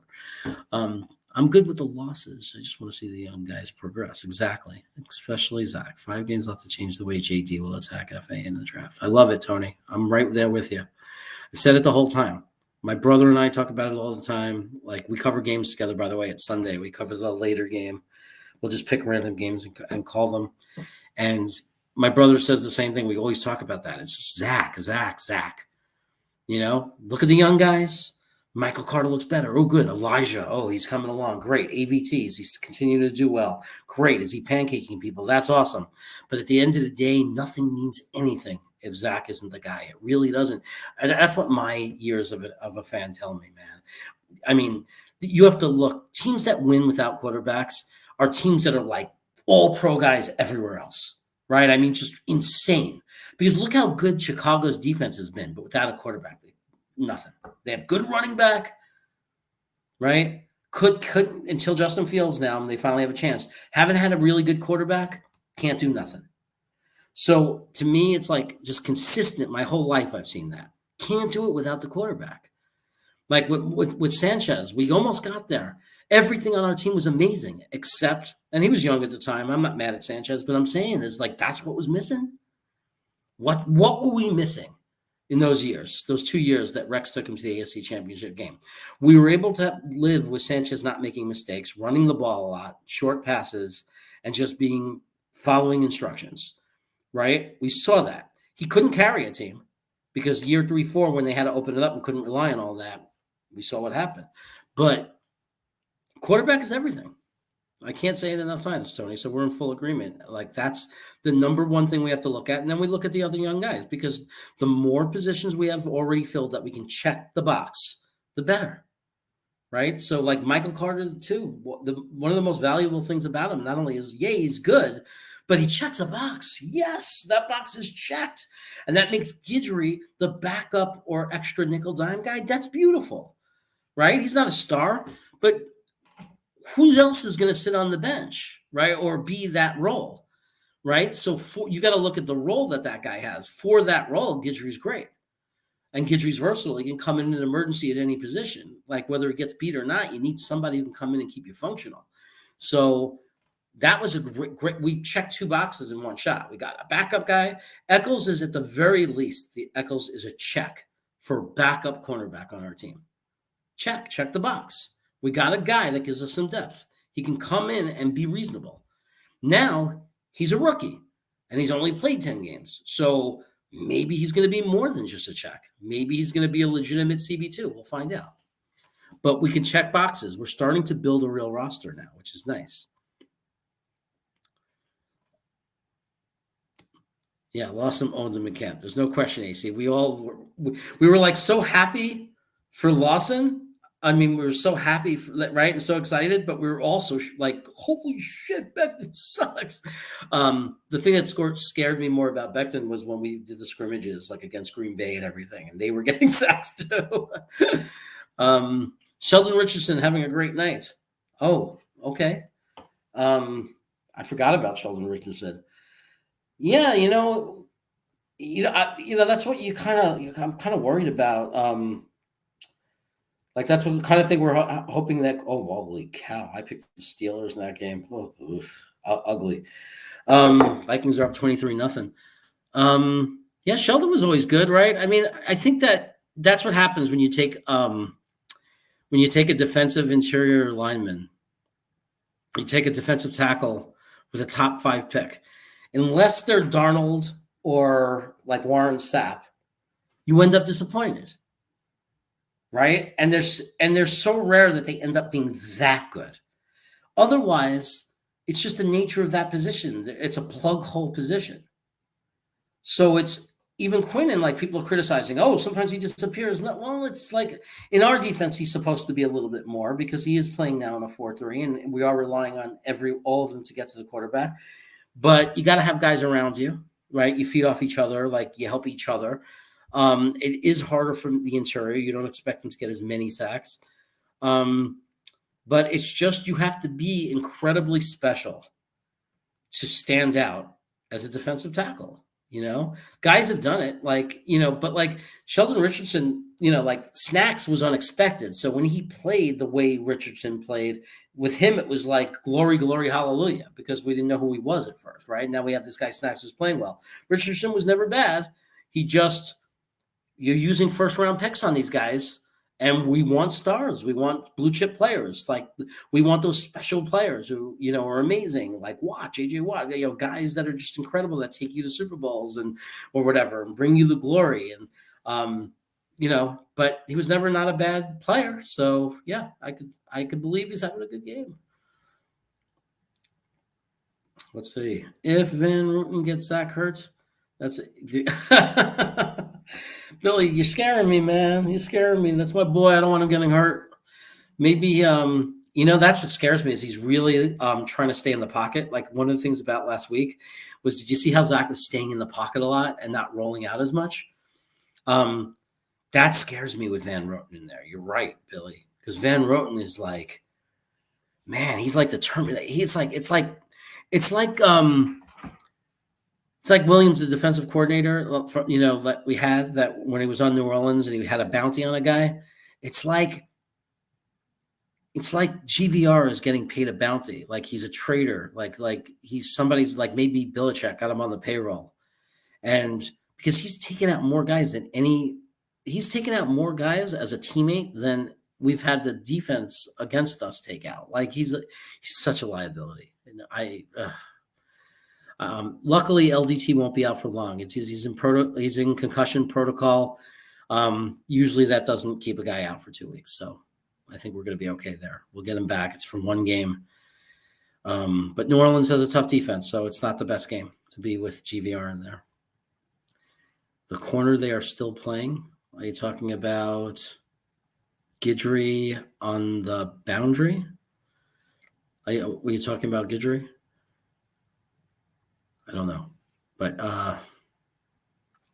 I'm good with the losses. I just want to see the young guys progress. Exactly. Especially Zach. 5 games left to change the way JD will attack FA in the draft. I love it, Tony. I'm right there with you. I said it the whole time. My brother and I talk about it all the time. Like, we cover games together, by the way. It's Sunday. We cover the later game. We'll just pick random games and call them. And my brother says the same thing. We always talk about that. It's just Zach. Look at the young guys. Michael Carter looks better. Oh, good. Elijah. Oh, he's coming along. Great. AVTs. He's continuing to do well. Great. Is he pancaking people? That's awesome. But at the end of the day, nothing means anything if Zach isn't the guy. It really doesn't. And that's what my years of a fan tell me, man. I mean, you have to look. Teams that win without quarterbacks are teams that are like all pro guys everywhere else, right? I mean, just insane. Because look how good Chicago's defense has been, but without a quarterback, nothing. They have good running back, right? Could until Justin Fields now, and they finally have a chance. Haven't had a really good quarterback, can't do nothing. So to me, it's like just consistent. My whole life, I've seen that. Can't do it without the quarterback. Like with Sanchez, we almost got there. Everything on our team was amazing, except, and he was young at the time. I'm not mad at Sanchez, but I'm saying is like that's what was missing. What were we missing in those years, those 2 years that Rex took him to the AFC Championship game? We were able to live with Sanchez not making mistakes, running the ball a lot, short passes, and just following instructions, right? We saw that. He couldn't carry a team because year 3, 4, when they had to open it up and couldn't rely on all that, we saw what happened. But quarterback is everything. I can't say it enough times, Tony. So we're in full agreement. Like, that's the number one thing we have to look at. And then we look at the other young guys, because the more positions we have already filled that we can check the box, the better. Right? So like Michael Carter, too, one of the most valuable things about him, not only is, he's good, but he checks a box. Yes, that box is checked. And that makes Guidry the backup or extra nickel dime guy. That's beautiful. Right? He's not a star, but who else is going to sit on the bench, right, or be that role, right? So you got to look at the role that guy has. For that role, Guidry's great. And Guidry's versatile. He can come in an emergency at any position. Like, whether it gets beat or not, you need somebody who can come in and keep you functional. So that was a great, we checked 2 boxes in one shot. We got a backup guy. Eccles is, at the very least, Eccles is a check for backup cornerback on our team. Check the box. We got a guy that gives us some depth. He can come in and be reasonable. Now, he's a rookie, and he's only played 10 games. So maybe he's going to be more than just a check. Maybe he's going to be a legitimate CB2. We'll find out. But we can check boxes. We're starting to build a real roster now, which is nice. Yeah, lost some Oldham and Kemp. There's no question, AC. We were like so happy for Lawson. I mean, we were so happy, right, and so excited, but we were also like, holy shit, Becton sucks. The thing that scared me more about Becton was when we did the scrimmages, like against Green Bay and everything, and they were getting sacks too. Sheldon Richardson having a great night. Oh, okay. I forgot about Sheldon Richardson. Yeah, that's what I'm kind of worried about. Like that's what kind of thing we're hoping that. Oh, holy cow! I picked the Steelers in that game. Oh, oof, ugly. Vikings are up 23-0. Yeah, Sheldon was always good, right? I mean, I think that's what happens when you take a defensive interior lineman, you take a defensive tackle with a top 5 pick, unless they're Darnold or like Warren Sapp, you end up disappointed, right? And they're so rare that they end up being that good. Otherwise, it's just the nature of that position. It's a plug hole position. So it's even Quinnen, like people are criticizing, oh, sometimes he disappears. No, well, it's like in our defense, he's supposed to be a little bit more because he is playing now in a 4-3, and we are relying on all of them to get to the quarterback. But you got to have guys around you, right? You feed off each other, like you help each other. It is harder from the interior. You don't expect them to get as many sacks. But it's just you have to be incredibly special to stand out as a defensive tackle. Guys have done it, but like Sheldon Richardson, like Snacks was unexpected. So when he played the way Richardson played, with him, it was like glory, glory, hallelujah, because we didn't know who he was at first, right? Now we have this guy Snacks who's playing well. Richardson was never bad. You're using first-round picks on these guys, and we want stars. We want blue-chip players. Like, we want those special players who, are amazing, like AJ Watt, guys that are just incredible that take you to Super Bowls or whatever and bring you the glory. And, but he was never not a bad player. So, yeah, I could believe he's having a good game. Let's see. If Van Roten gets Zach Ertz, that's it. Billy, you're scaring me, man. You're scaring me. That's my boy. I don't want him getting hurt. Maybe, that's what scares me is he's really trying to stay in the pocket. Like one of the things about last week was, did you see how Zach was staying in the pocket a lot and not rolling out as much? That scares me with Van Roten in there. You're right, Billy, because Van Roten is like, man, he's like the Terminator. It's like Williams, the defensive coordinator, that we had that when he was on New Orleans and he had a bounty on a guy. It's like GVR is getting paid a bounty. Like he's a traitor. Like he's somebody's like maybe Belichick got him on the payroll. And because he's taken out more guys he's taken out more guys as a teammate than we've had the defense against us take out. Like he's such a liability. And luckily, LDT won't be out for long. He's in concussion protocol. Usually, that doesn't keep a guy out for 2 weeks. So, I think we're going to be okay there. We'll get him back. It's from one game. But New Orleans has a tough defense, so it's not the best game to be with GVR in there. The corner they are still playing. Are you talking about Guidry on the boundary? Were you talking about Guidry? I don't know. But,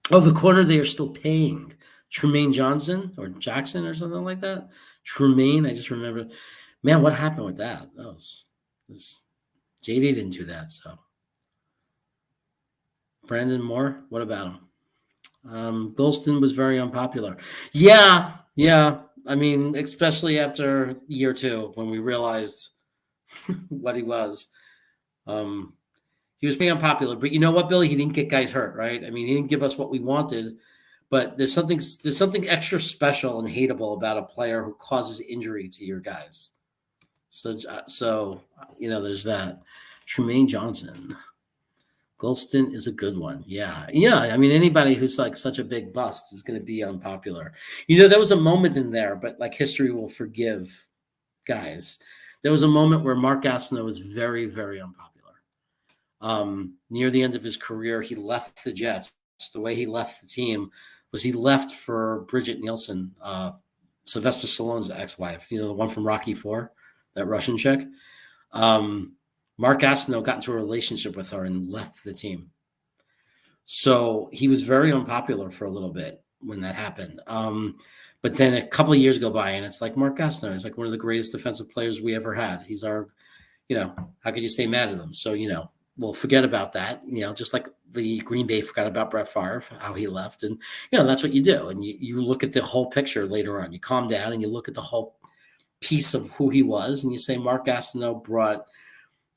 the corner they are still paying. Tremaine Johnson or Jackson or something like that. Tremaine, I just remember. Man, what happened with that? JD didn't do that, so. Brandon Moore, what about him? Golston was very unpopular. Yeah. I mean, especially after year 2 when we realized what he was. He was being unpopular, but you know what, Billy? He didn't get guys hurt, right? I mean, he didn't give us what we wanted, but there's something extra special and hateable about a player who causes injury to your guys. So there's that. Tremaine Johnson. Golston is a good one. Yeah. I mean, anybody who's like such a big bust is going to be unpopular. There was a moment in there, but like history will forgive guys. There was a moment where Mark Gastineau was very, very unpopular. Near the end of his career, he left the Jets. The way he left the team was he left for Bridget Nielsen, Sylvester Stallone's ex-wife, the one from Rocky IV, that Russian chick. Mark Gastineau got into a relationship with her and left the team. So he was very unpopular for a little bit when that happened. But then a couple of years go by, and it's like Mark Gastineau is like one of the greatest defensive players we ever had. He's our, how could you stay mad at him? So, will forget about that, just like the Green Bay forgot about Brett Favre, how he left. And, that's what you do. And you look at the whole picture later on. You calm down and you look at the whole piece of who he was, and you say Mark Gastineau brought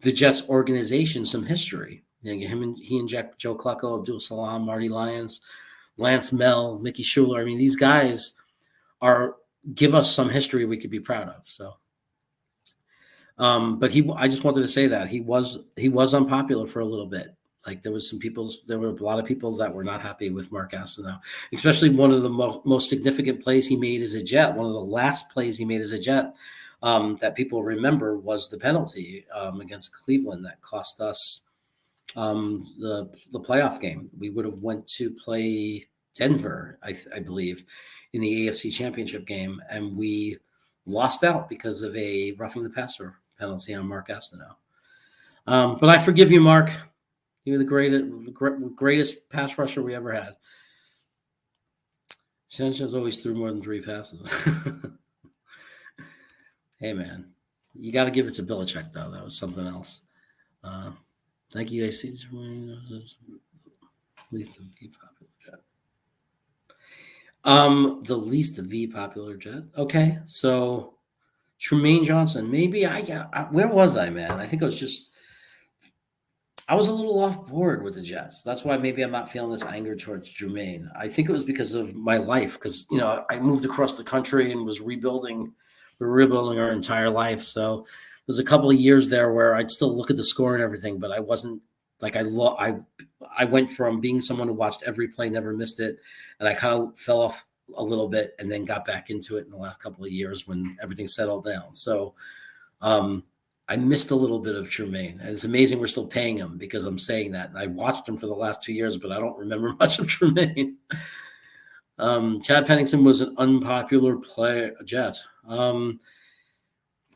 the Jets organization some history. He and Joe Klecko, Abdul Salam, Marty Lyons, Lance Mel, Mickey Schuler. I mean, these guys give us some history we could be proud of. So, but I just wanted to say that he was unpopular for a little bit. Like there were a lot of people that were not happy with Mark Gastineau, especially one of the most significant plays he made as a Jet. One of the last plays he made as a Jet that people remember was the penalty against Cleveland that cost us the playoff game. We would have went to play Denver, I believe, in the AFC Championship game, and we lost out because of a roughing the passer penalty on Mark Gastineau. But I forgive you, Mark. You were the greatest pass rusher we ever had. Sanchez always threw more than 3 passes. Hey, man. You got to give it to Belichick, though. That was something else. Thank you, AC. Least of the popular Jet. The least of the popular Jet. Okay, so Trumaine Johnson. Maybe where was I, man? I think I was a little off board with the Jets. That's why maybe I'm not feeling this anger towards Jermaine. I think it was because of my life, because I moved across the country and was rebuilding. We were rebuilding our entire life. So there's a couple of years there where I'd still look at the score and everything, but I wasn't like I went from being someone who watched every play, never missed it, and I kind of fell off a little bit and then got back into it in the last couple of years when everything settled down. So I missed a little bit of Tremaine. And it's amazing we're still paying him because I'm saying that. And I watched him for the last 2 years, but I don't remember much of Tremaine. Chad Pennington was an unpopular Jet.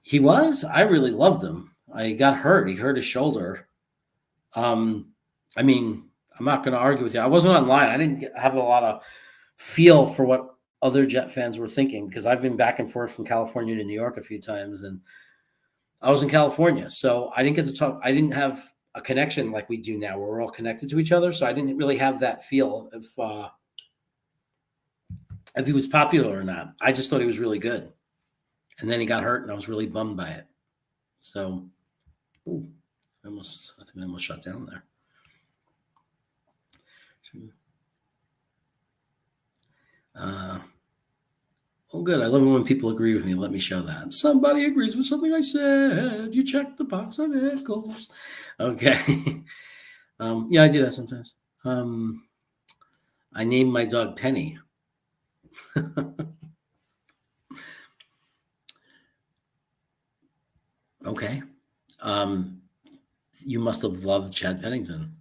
He was. I really loved him. I got hurt. He hurt his shoulder. I mean, I'm not going to argue with you. I wasn't online. I didn't have a lot of feel for what other Jet fans were thinking because I've been back and forth from California to New York a few times, and I was in California, so I didn't get to talk. I didn't have a connection like we do now where we're all connected to each other, so I didn't really have that feel if he was popular or not. I just thought he was really good. And then he got hurt, and I was really bummed by it. So, I think I almost shut down there. Oh, good. I love it when people agree with me. Let me show that. Somebody agrees with something I said. You check the box of echoes. Okay. Yeah, I do that sometimes. I named my dog Penny. Okay. You must have loved Chad Pennington.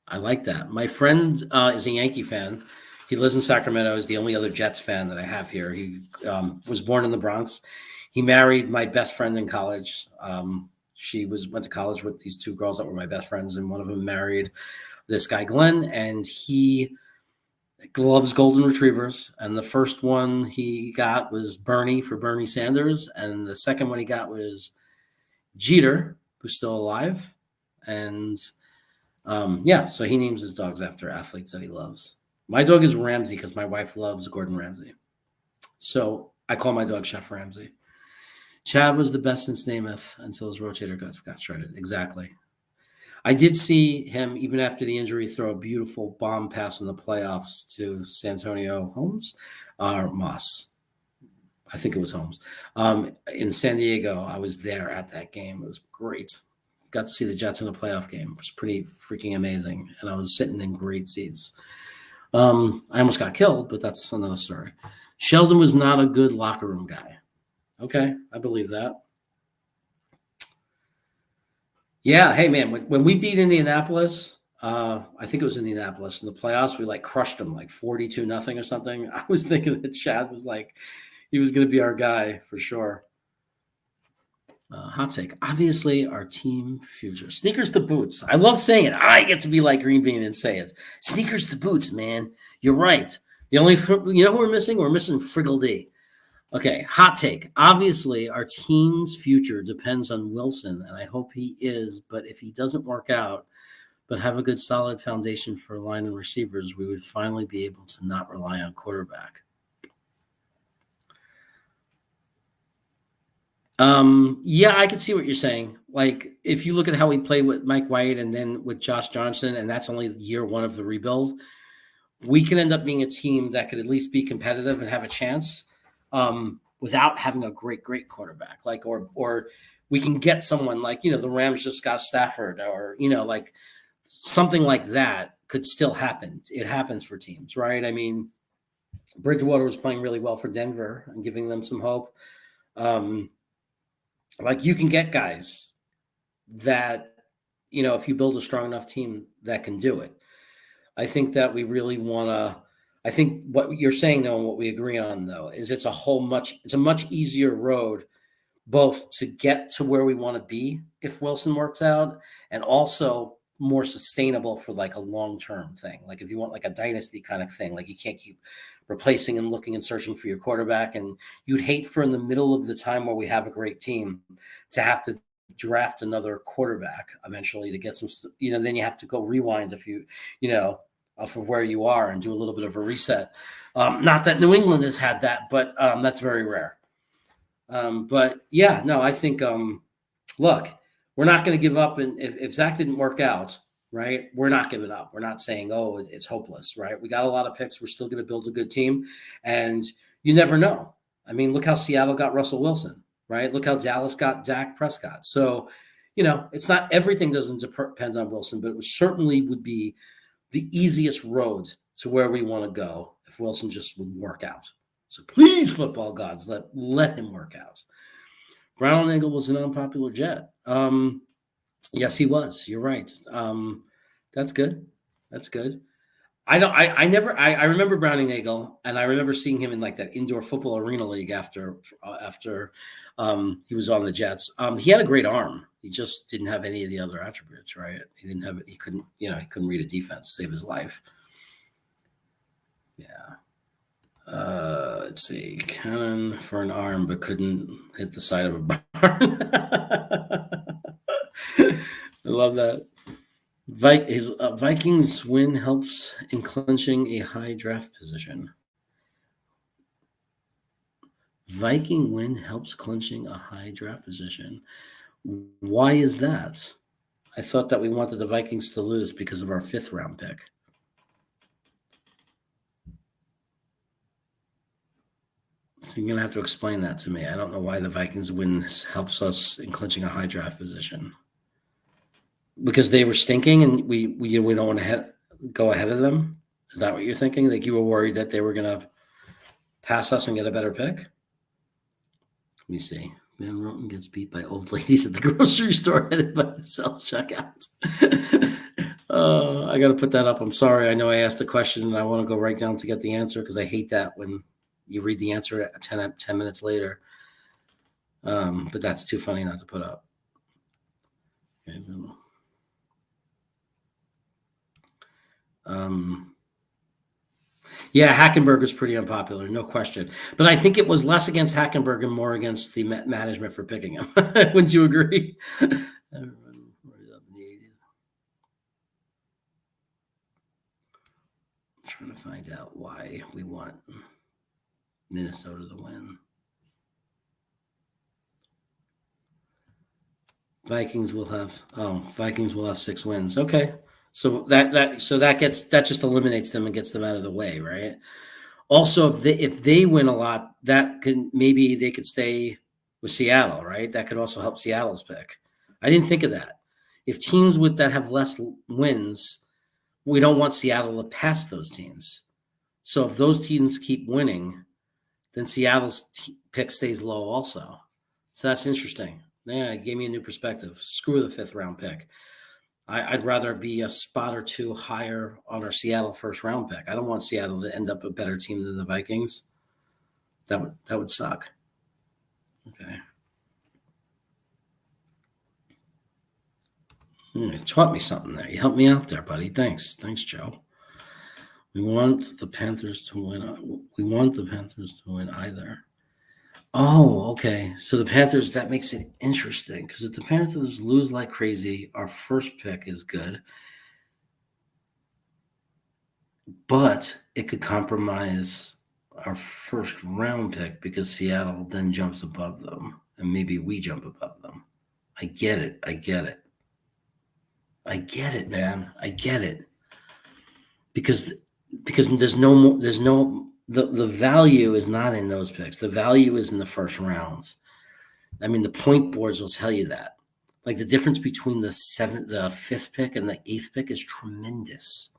I like that. My friend is a Yankee fan. He lives in Sacramento. He's the only other Jets fan that I have here. He was born in the Bronx. He married my best friend in college. She went to college with these 2 girls that were my best friends, and one of them married this guy, Glenn, and he loves golden retrievers. And the first one he got was Bernie for Bernie Sanders, and the second one he got was Jeter, who's still alive. And so he names his dogs after athletes that he loves. My dog is Ramsey because my wife loves Gordon Ramsay. So I call my dog Chef Ramsay. Chad was the best since Namath until his rotator got shredded. Exactly. I did see him, even after the injury, throw a beautiful bomb pass in the playoffs to Santonio Holmes or Moss. I think it was Holmes. In San Diego, I was there at that game. It was great. Got to see the Jets in a playoff game. It was pretty freaking amazing. And I was sitting in great seats. I almost got killed, but that's another story. Sheldon was not a good locker room guy. Okay, I believe that. Yeah, hey, man, when we beat Indianapolis, I think it was Indianapolis, in the playoffs, we crushed them 42-0 or something. I was thinking that Chad was he was going to be our guy for sure. Hot take. Obviously, our team future. Sneakers to boots. I love saying it. I get to be like Green Bean and say it. Sneakers to boots, man. You're right. The only, who we're missing? We're missing Friggle D. Okay, hot take. Obviously, our team's future depends on Wilson, and I hope he is. But if he doesn't work out, but have a good solid foundation for line and receivers, we would finally be able to not rely on quarterback. Yeah, I can see what you're saying. Like, if you look at how we played with Mike White and then with Josh Johnson, and that's only year one of the rebuild, we can end up being a team that could at least be competitive and have a chance without having a great quarterback. Like, or we can get someone like, the Rams just got Stafford, or, like something like that could still happen. It happens for teams, right? I mean, Bridgewater was playing really well for Denver and giving them some hope. Like, you can get guys that, if you build a strong enough team that can do it. I think that we really want to. I think what you're saying, though, and what we agree on, though, is it's a much easier road, both to get to where we want to be if Wilson works out, and also more sustainable for like a long-term thing. Like, if you want like a dynasty kind of thing, like you can't keep replacing and looking and searching for your quarterback, and you'd hate for in the middle of the time where we have a great team to have to draft another quarterback eventually to get some, then you have to go rewind a few, off of where you are and do a little bit of a reset. Not that New England has had that, but that's very rare. But yeah, no, I think, look, we're not going to give up. And if Zach didn't work out, right, we're not giving up. We're not saying, oh, it's hopeless, right? We got a lot of picks. We're still going to build a good team. And you never know. I mean, look how Seattle got Russell Wilson, right? Look how Dallas got Dak Prescott. So, it's not everything doesn't depend on Wilson, but it certainly would be the easiest road to where we want to go if Wilson just would work out. So please, football gods, let him work out. Brown Eagle was an unpopular Jet. Yes, he was. You're right. That's good. That's good. I remember Browning Nagel, and I remember seeing him in like that indoor football arena league after he was on the Jets. He had a great arm. He just didn't have any of the other attributes, right? He couldn't read a defense, save his life. Yeah. Let's see. Cannon for an arm, but couldn't hit the side of a barn. I love that. Vikings win helps in clinching a high draft position. Viking win helps clinching a high draft position. Why is that? I thought that we wanted the Vikings to lose because of our 5th round pick. So you're going to have to explain that to me. I don't know why the Vikings win helps us in clinching a high draft position. Because they were stinking and we don't want to go ahead of them? Is that what you're thinking? Like, you were worried that they were going to pass us and get a better pick? Let me see. Van Roten gets beat by old ladies at the grocery store headed by the self-checkout. I got to put that up. I'm sorry. I know I asked the question and I want to go right down to get the answer because I hate that when you read the answer 10 minutes later. But that's too funny not to put up. Okay. Yeah, Hackenberg is pretty unpopular, no question. But I think it was less against Hackenberg and more against the management for picking him. Wouldn't you agree? I'm trying to find out why we want Minnesota to win. Vikings will have 6 wins. Okay. So that just eliminates them and gets them out of the way, right? Also, if they win a lot, maybe they could stay with Seattle, right? That could also help Seattle's pick. I didn't think of that. If teams that have less wins, we don't want Seattle to pass those teams. So if those teams keep winning, then Seattle's pick stays low also. So that's interesting. Yeah, it gave me a new perspective. Screw the 5th round pick. I'd rather be a spot or 2 higher on our Seattle 1st round pick. I don't want Seattle to end up a better team than the Vikings. That would suck. Okay. You taught me something there. You helped me out there, buddy. Thanks, Joe. We want the Panthers to win. We want the Panthers to win either. Oh, okay. So the Panthers, that makes it interesting because if the Panthers lose like crazy, our 1st pick is good. but it could compromise our first round pick because Seattle then jumps above them, and maybe we jump above them. I get it. I get it. I get it, man. I get it. Because there's no more, the value is not in those picks. The value is in the first rounds. I mean, the point boards will tell you that. Like the difference between the fifth pick and the eighth pick is tremendous.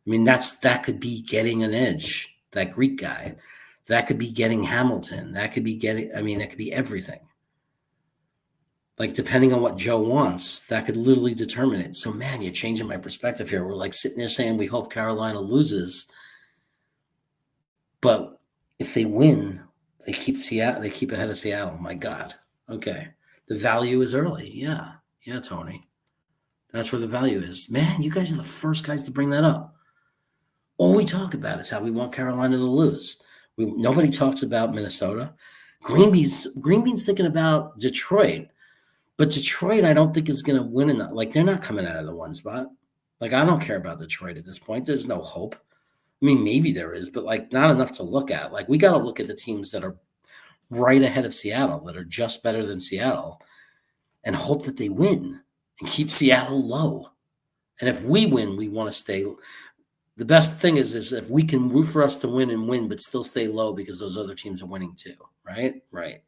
I mean, that could be getting an edge, that Greek guy. That could be getting Hamilton. That could be that could be everything. Like, depending on what Joe wants, that could literally determine it. So, man, you're changing my perspective here. We're like sitting there saying we hope Carolina loses. But if they win, they keep ahead of Seattle. My God. Okay. The value is early. Yeah. Yeah, Tony. That's where the value is. Man, you guys are the first guys to bring that up. All we talk about is how we want Carolina to lose. Nobody talks about Minnesota. Greenbean's thinking about Detroit. But Detroit, I don't think is going to win enough. Like, they're not coming out of the one spot. Like, I don't care about Detroit at this point. There's no hope. I mean, maybe there is, but, like, not enough to look at. Like, we got to look at the teams that are right ahead of Seattle, that are just better than Seattle, and hope that they win and keep Seattle low. And if we win, we want to stay. The best thing is if we can root for us to win, but still stay low because those other teams are winning too, right? Right.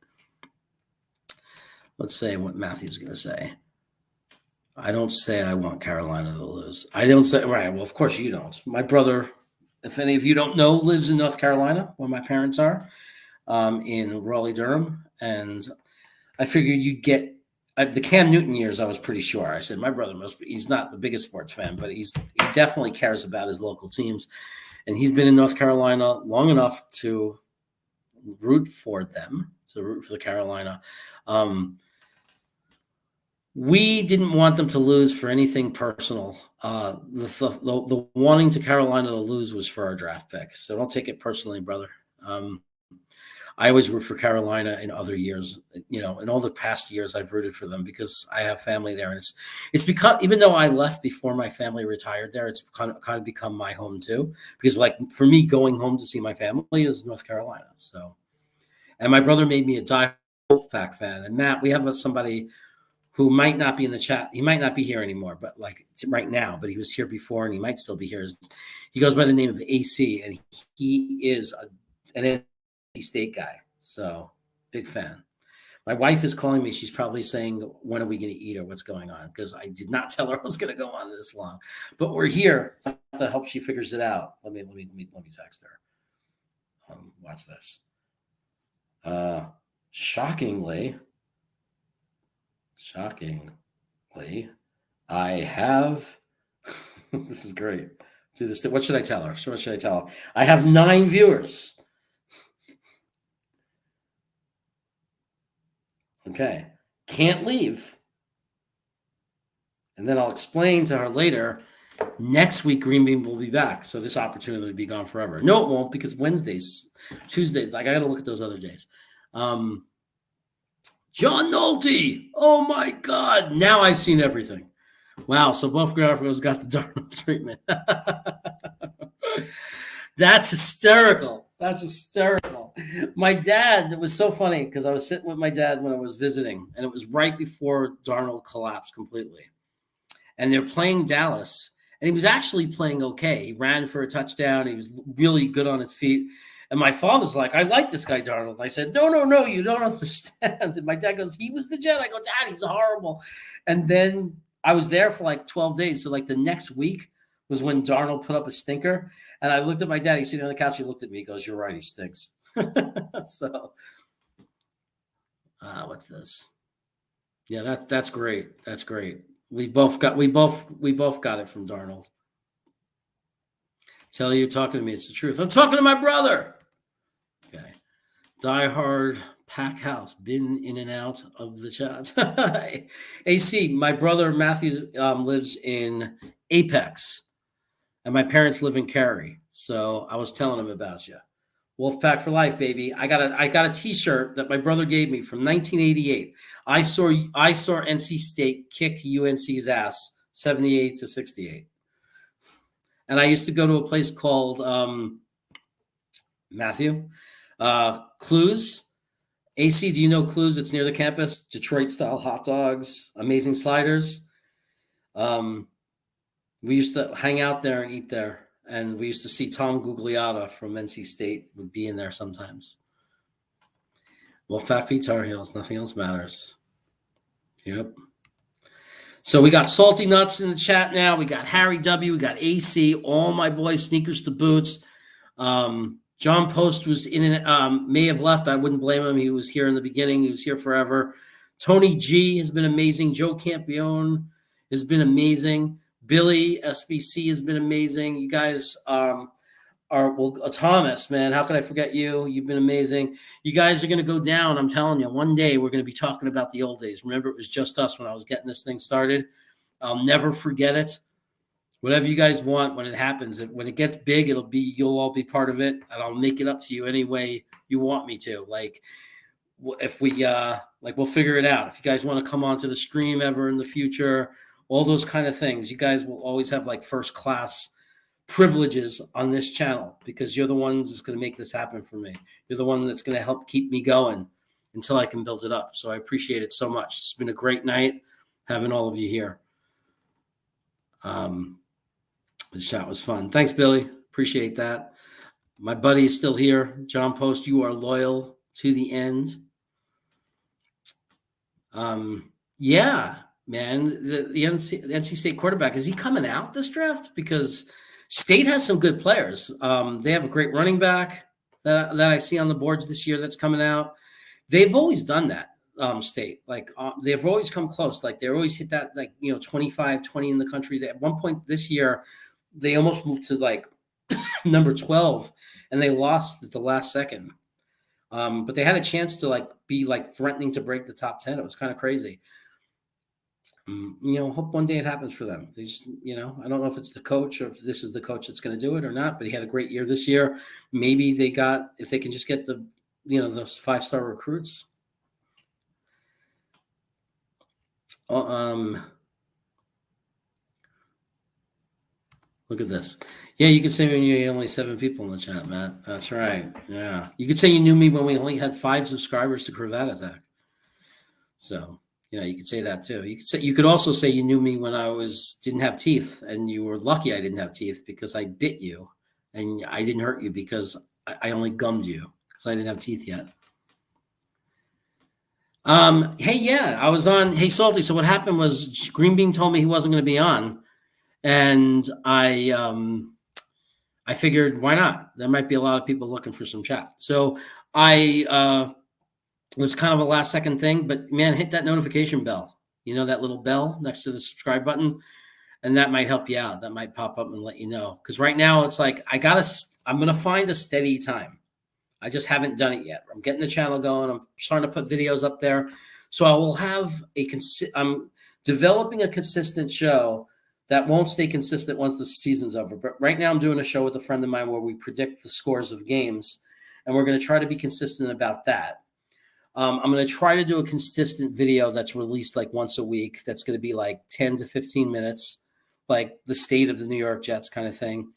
Let's say what Matthew's going to say. I don't say I want Carolina to lose. I don't say, right, well, of course you don't. My brother, if any of you don't know, lives in North Carolina, where my parents are, in Raleigh-Durham. And I figured you'd get the Cam Newton years, I was pretty sure. I said, my brother he's not the biggest sports fan, but he definitely cares about his local teams. And he's been in North Carolina long enough to root for them, to root for the Carolina. We didn't want them to lose for anything personal. The wanting to Carolina to lose was for our draft pick. So don't take it personally, brother. I always root for Carolina in other years. In all the past years, I've rooted for them because I have family there, and it's because even though I left before my family retired there, it's kind of become my home too. Because, like, for me, going home to see my family is North Carolina. So, and my brother made me a die Wolfpack fan. And Matt, we have somebody who might not be in the chat. He might not be here anymore, but like right now, but he was here before and he might still be here. He goes by the name of AC, and he is an NC State guy. So big fan. My wife is calling me. She's probably saying, when are we going to eat or what's going on? Because I did not tell her I was going to go on this long, but we're here to help she figures it out. Let me text her. Watch this. Shockingly, I have, this is great. Do this. What should I tell her? So what should I tell her? I have 9 viewers. Okay. Can't leave. And then I'll explain to her later, next week Green Bean will be back. So this opportunity will be gone forever. No, it won't, because Wednesdays, Tuesdays, like I got to look at those other days. John Nolte. Oh my God. Now I've seen everything. Wow. So both graphicals got the Darnold treatment. That's hysterical. My dad, it was so funny because I was sitting with my dad when I was visiting, and it was right before Darnold collapsed completely. And they're playing Dallas, and he was actually playing okay. He ran for a touchdown. He was really good on his feet. And my father's like, I like this guy, Darnold. And I said, no, you don't understand. And my dad goes, he was the Jet. I go, Dad, he's horrible. And then I was there for like 12 days. So like the next week was when Darnold put up a stinker. And I looked at my dad. He's sitting on the couch. He looked at me. He goes, you're right. He stinks. So what's this? Yeah, that's great. That's great. We both got it from Darnold. Tell you, you're talking to me. It's the truth. I'm talking to my brother. Okay. Die Hard Pack House. Been in and out of the chat. AC, my brother Matthew lives in Apex, and my parents live in Cary. So I was telling him about you. Wolfpack for life, baby. I got a T-shirt that my brother gave me from 1988. I saw NC State kick UNC's ass 78-68. And I used to go to a place called Matthew Clues. AC, do you know Clues? It's near the campus. Detroit-style hot dogs, amazing sliders. We used to hang out there and eat there. And we used to see Tom Gugliotta from NC State would be in there sometimes. Wolfpack v Tar Heels. Nothing else matters. Yep. So we got Salty Nuts in the chat now. We got Harry W. We got AC. All my boys, Sneakers to Boots. John Post was in and may have left. I wouldn't blame him. He was here in the beginning. He was here forever. Tony G has been amazing. Joe Campione has been amazing. Billy SBC has been amazing. You guys Thomas, man, how could I forget you? You've been amazing. You guys are going to go down. I'm telling you, one day we're going to be talking about the old days. Remember, it was just us when I was getting this thing started. I'll never forget it. Whatever you guys want when it happens, when it gets big, you'll all be part of it, and I'll make it up to you any way you want me to. Like, if we we'll figure it out. If you guys want to come onto the stream ever in the future, all those kind of things, you guys will always have like first class privileges on this channel because you're the ones that's going to make this happen for me. You're the one that's going to help keep me going until I can build it up. So I appreciate it so much. It's been a great night having all of you here. The chat was fun. Thanks, Billy. Appreciate that. My buddy is still here. John Post, you are loyal to the end. Yeah, man. The NC State quarterback, is he coming out this draft? Because State has some good players. They have a great running back that I see on the boards this year that's coming out. They've always done that, State. Like, they've always come close. Like, they always hit that, 25, 20 in the country. At one point this year, they almost moved to, number 12, and they lost at the last second. But they had a chance to, be, threatening to break the top 10. It was kind of crazy. Hope one day it happens for them. They just, I don't know if it's the coach or if this is the coach that's going to do it or not, but he had a great year this year. Maybe if they can just get those 5-star recruits. Look at this. Yeah, you could say when you only 7 people in the chat, Matt. That's right. Yeah. You could say you knew me when we only had 5 subscribers to Cravat Attack. So, you could say that too. You could also say you knew me when I didn't have teeth, and you were lucky I didn't have teeth because I bit you, and I didn't hurt you because I only gummed you because I didn't have teeth yet. Hey, yeah, I was on. Hey, Salty. So what happened was Green Bean told me he wasn't going to be on, and I figured why not? There might be a lot of people looking for some chat. So it was kind of a last second thing, but man, hit that notification bell. That little bell next to the subscribe button, and that might help you out. That might pop up and let you know. Because right now it's like I'm going to find a steady time. I just haven't done it yet. I'm getting the channel going. I'm starting to put videos up there. So I will have I'm developing a consistent show that won't stay consistent once the season's over. But right now I'm doing a show with a friend of mine where we predict the scores of games, and we're going to try to be consistent about that. I'm going to try to do a consistent video that's released once a week. That's going to be 10 to 15 minutes, like the state of the New York Jets kind of thing.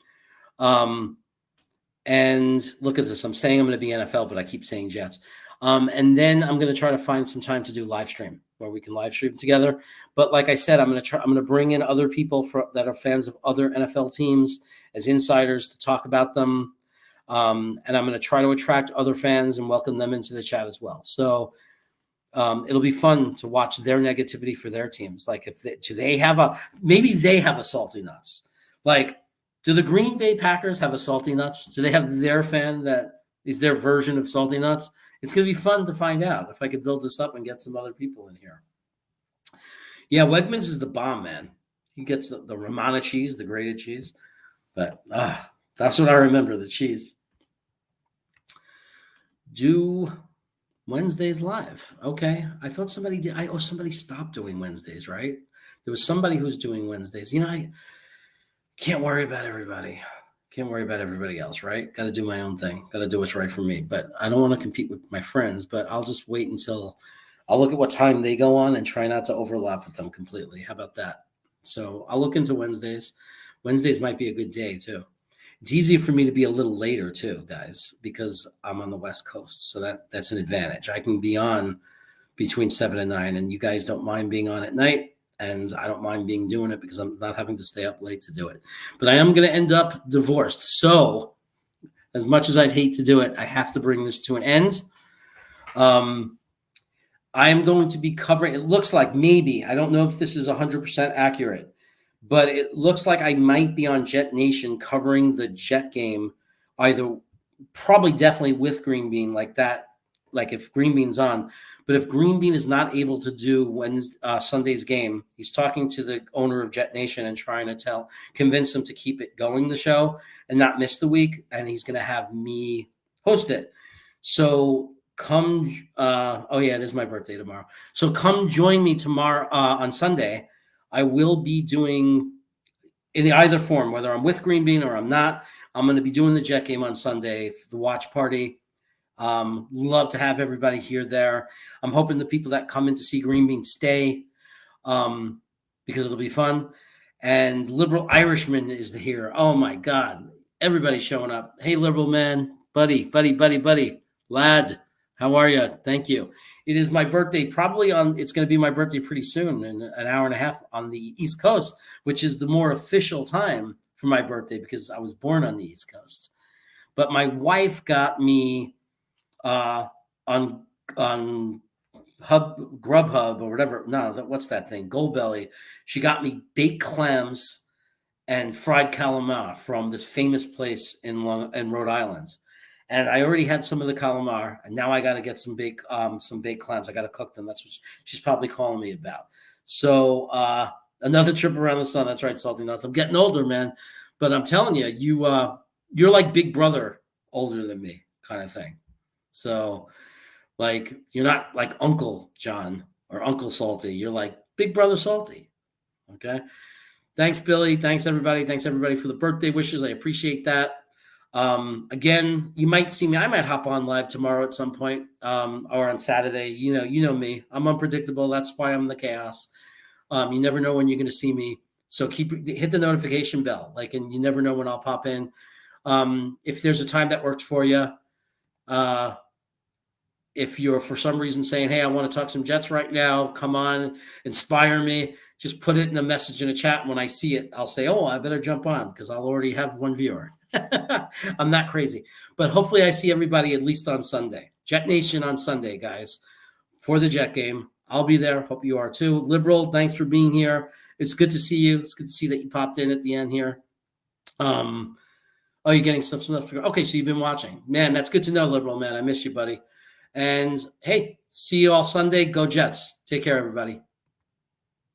And look at this. I'm saying I'm going to be NFL, but I keep saying Jets. And then I'm going to try to find some time to do live stream where we can live stream together. But like I said, I'm going to bring in other people that are fans of other NFL teams as insiders to talk about them. And I'm going to try to attract other fans and welcome them into the chat as well. So it'll be fun to watch their negativity for their teams. Maybe they have a Salty Nuts. Do the Green Bay Packers have a Salty Nuts? Do they have their fan that is their version of Salty Nuts? It's going to be fun to find out if I could build this up and get some other people in here. Yeah, Wegmans is the bomb, man. He gets the Romana cheese, the grated cheese. But that's what I remember, the cheese. Do Wednesdays live. Okay. I thought somebody did. Somebody stopped doing Wednesdays, right? There was somebody who was doing Wednesdays. I can't worry about everybody. Can't worry about everybody else, right? Got to do my own thing. Got to do what's right for me. But I don't want to compete with my friends, but I'll just wait until I'll look at what time they go on and try not to overlap with them completely. How about that? So I'll look into Wednesdays. Wednesdays might be a good day too. It's easier for me to be a little later too, guys, because I'm on the West Coast. So that's an advantage. I can be on between 7 and 9, and you guys don't mind being on at night, and I don't mind doing it because I'm not having to stay up late to do it. But I am going to end up divorced. So as much as I'd hate to do it, I have to bring this to an end. I'm going to be covering, it looks like maybe, I don't know if this is 100% accurate, but it looks like I might be on Jet Nation covering the Jet game, either probably definitely with Green Bean like that, like if Green Bean's on. But if Green Bean is not able to do Sunday's game, he's talking to the owner of Jet Nation and trying to convince him to keep it going, the show, and not miss the week. And he's going to have me host it. So come, it is my birthday tomorrow. So come join me tomorrow on Sunday. I will be doing in either form, whether I'm with Green Bean or I'm not. I'm going to be doing the Jet game on Sunday for the watch party. Love to have everybody here there. I'm hoping the people that come in to see Green Bean stay because it'll be fun. And Liberal Irishman is here. Oh my God. Everybody's showing up. Hey, Liberal man, buddy, lad. How are you? Thank you. It is my birthday, it's going to be my birthday pretty soon, in an hour and a half on the East Coast, which is the more official time for my birthday because I was born on the East Coast. But my wife got me on Grubhub or whatever. No, what's that thing? Goldbelly. She got me baked clams and fried calamari from this famous place in Rhode Island. And I already had some of the calamari, and now I got to get some baked clams. I got to cook them. That's what she's probably calling me about. So another trip around the sun. That's right, Salty Nuts. I'm getting older, man. But I'm telling you, you're like big brother older than me kind of thing. So, like, you're not like Uncle John or Uncle Salty. You're like big brother Salty. Okay. Thanks, Billy. Thanks, everybody. Thanks, everybody, for the birthday wishes. I appreciate that. Again, you might see me. I might hop on live tomorrow at some point or on Saturday. You know me. I'm unpredictable. That's why I'm the chaos. You never know when you're going to see me. So hit the notification bell. And you never know when I'll pop in. If there's a time that works for you, if you're for some reason saying, hey, I want to talk some Jets right now, come on, inspire me, just put it in a message in a chat. And when I see it, I'll say, oh, I better jump on because I'll already have one viewer. I'm not crazy. But hopefully I see everybody at least on Sunday. Jet Nation on Sunday, guys, for the Jet game. I'll be there. Hope you are too. Liberal, thanks for being here. It's good to see you. It's good to see that you popped in at the end here. You're getting stuff. Okay, so you've been watching. Man, that's good to know, Liberal, man. I miss you, buddy. And, hey, see you all Sunday. Go Jets. Take care, everybody.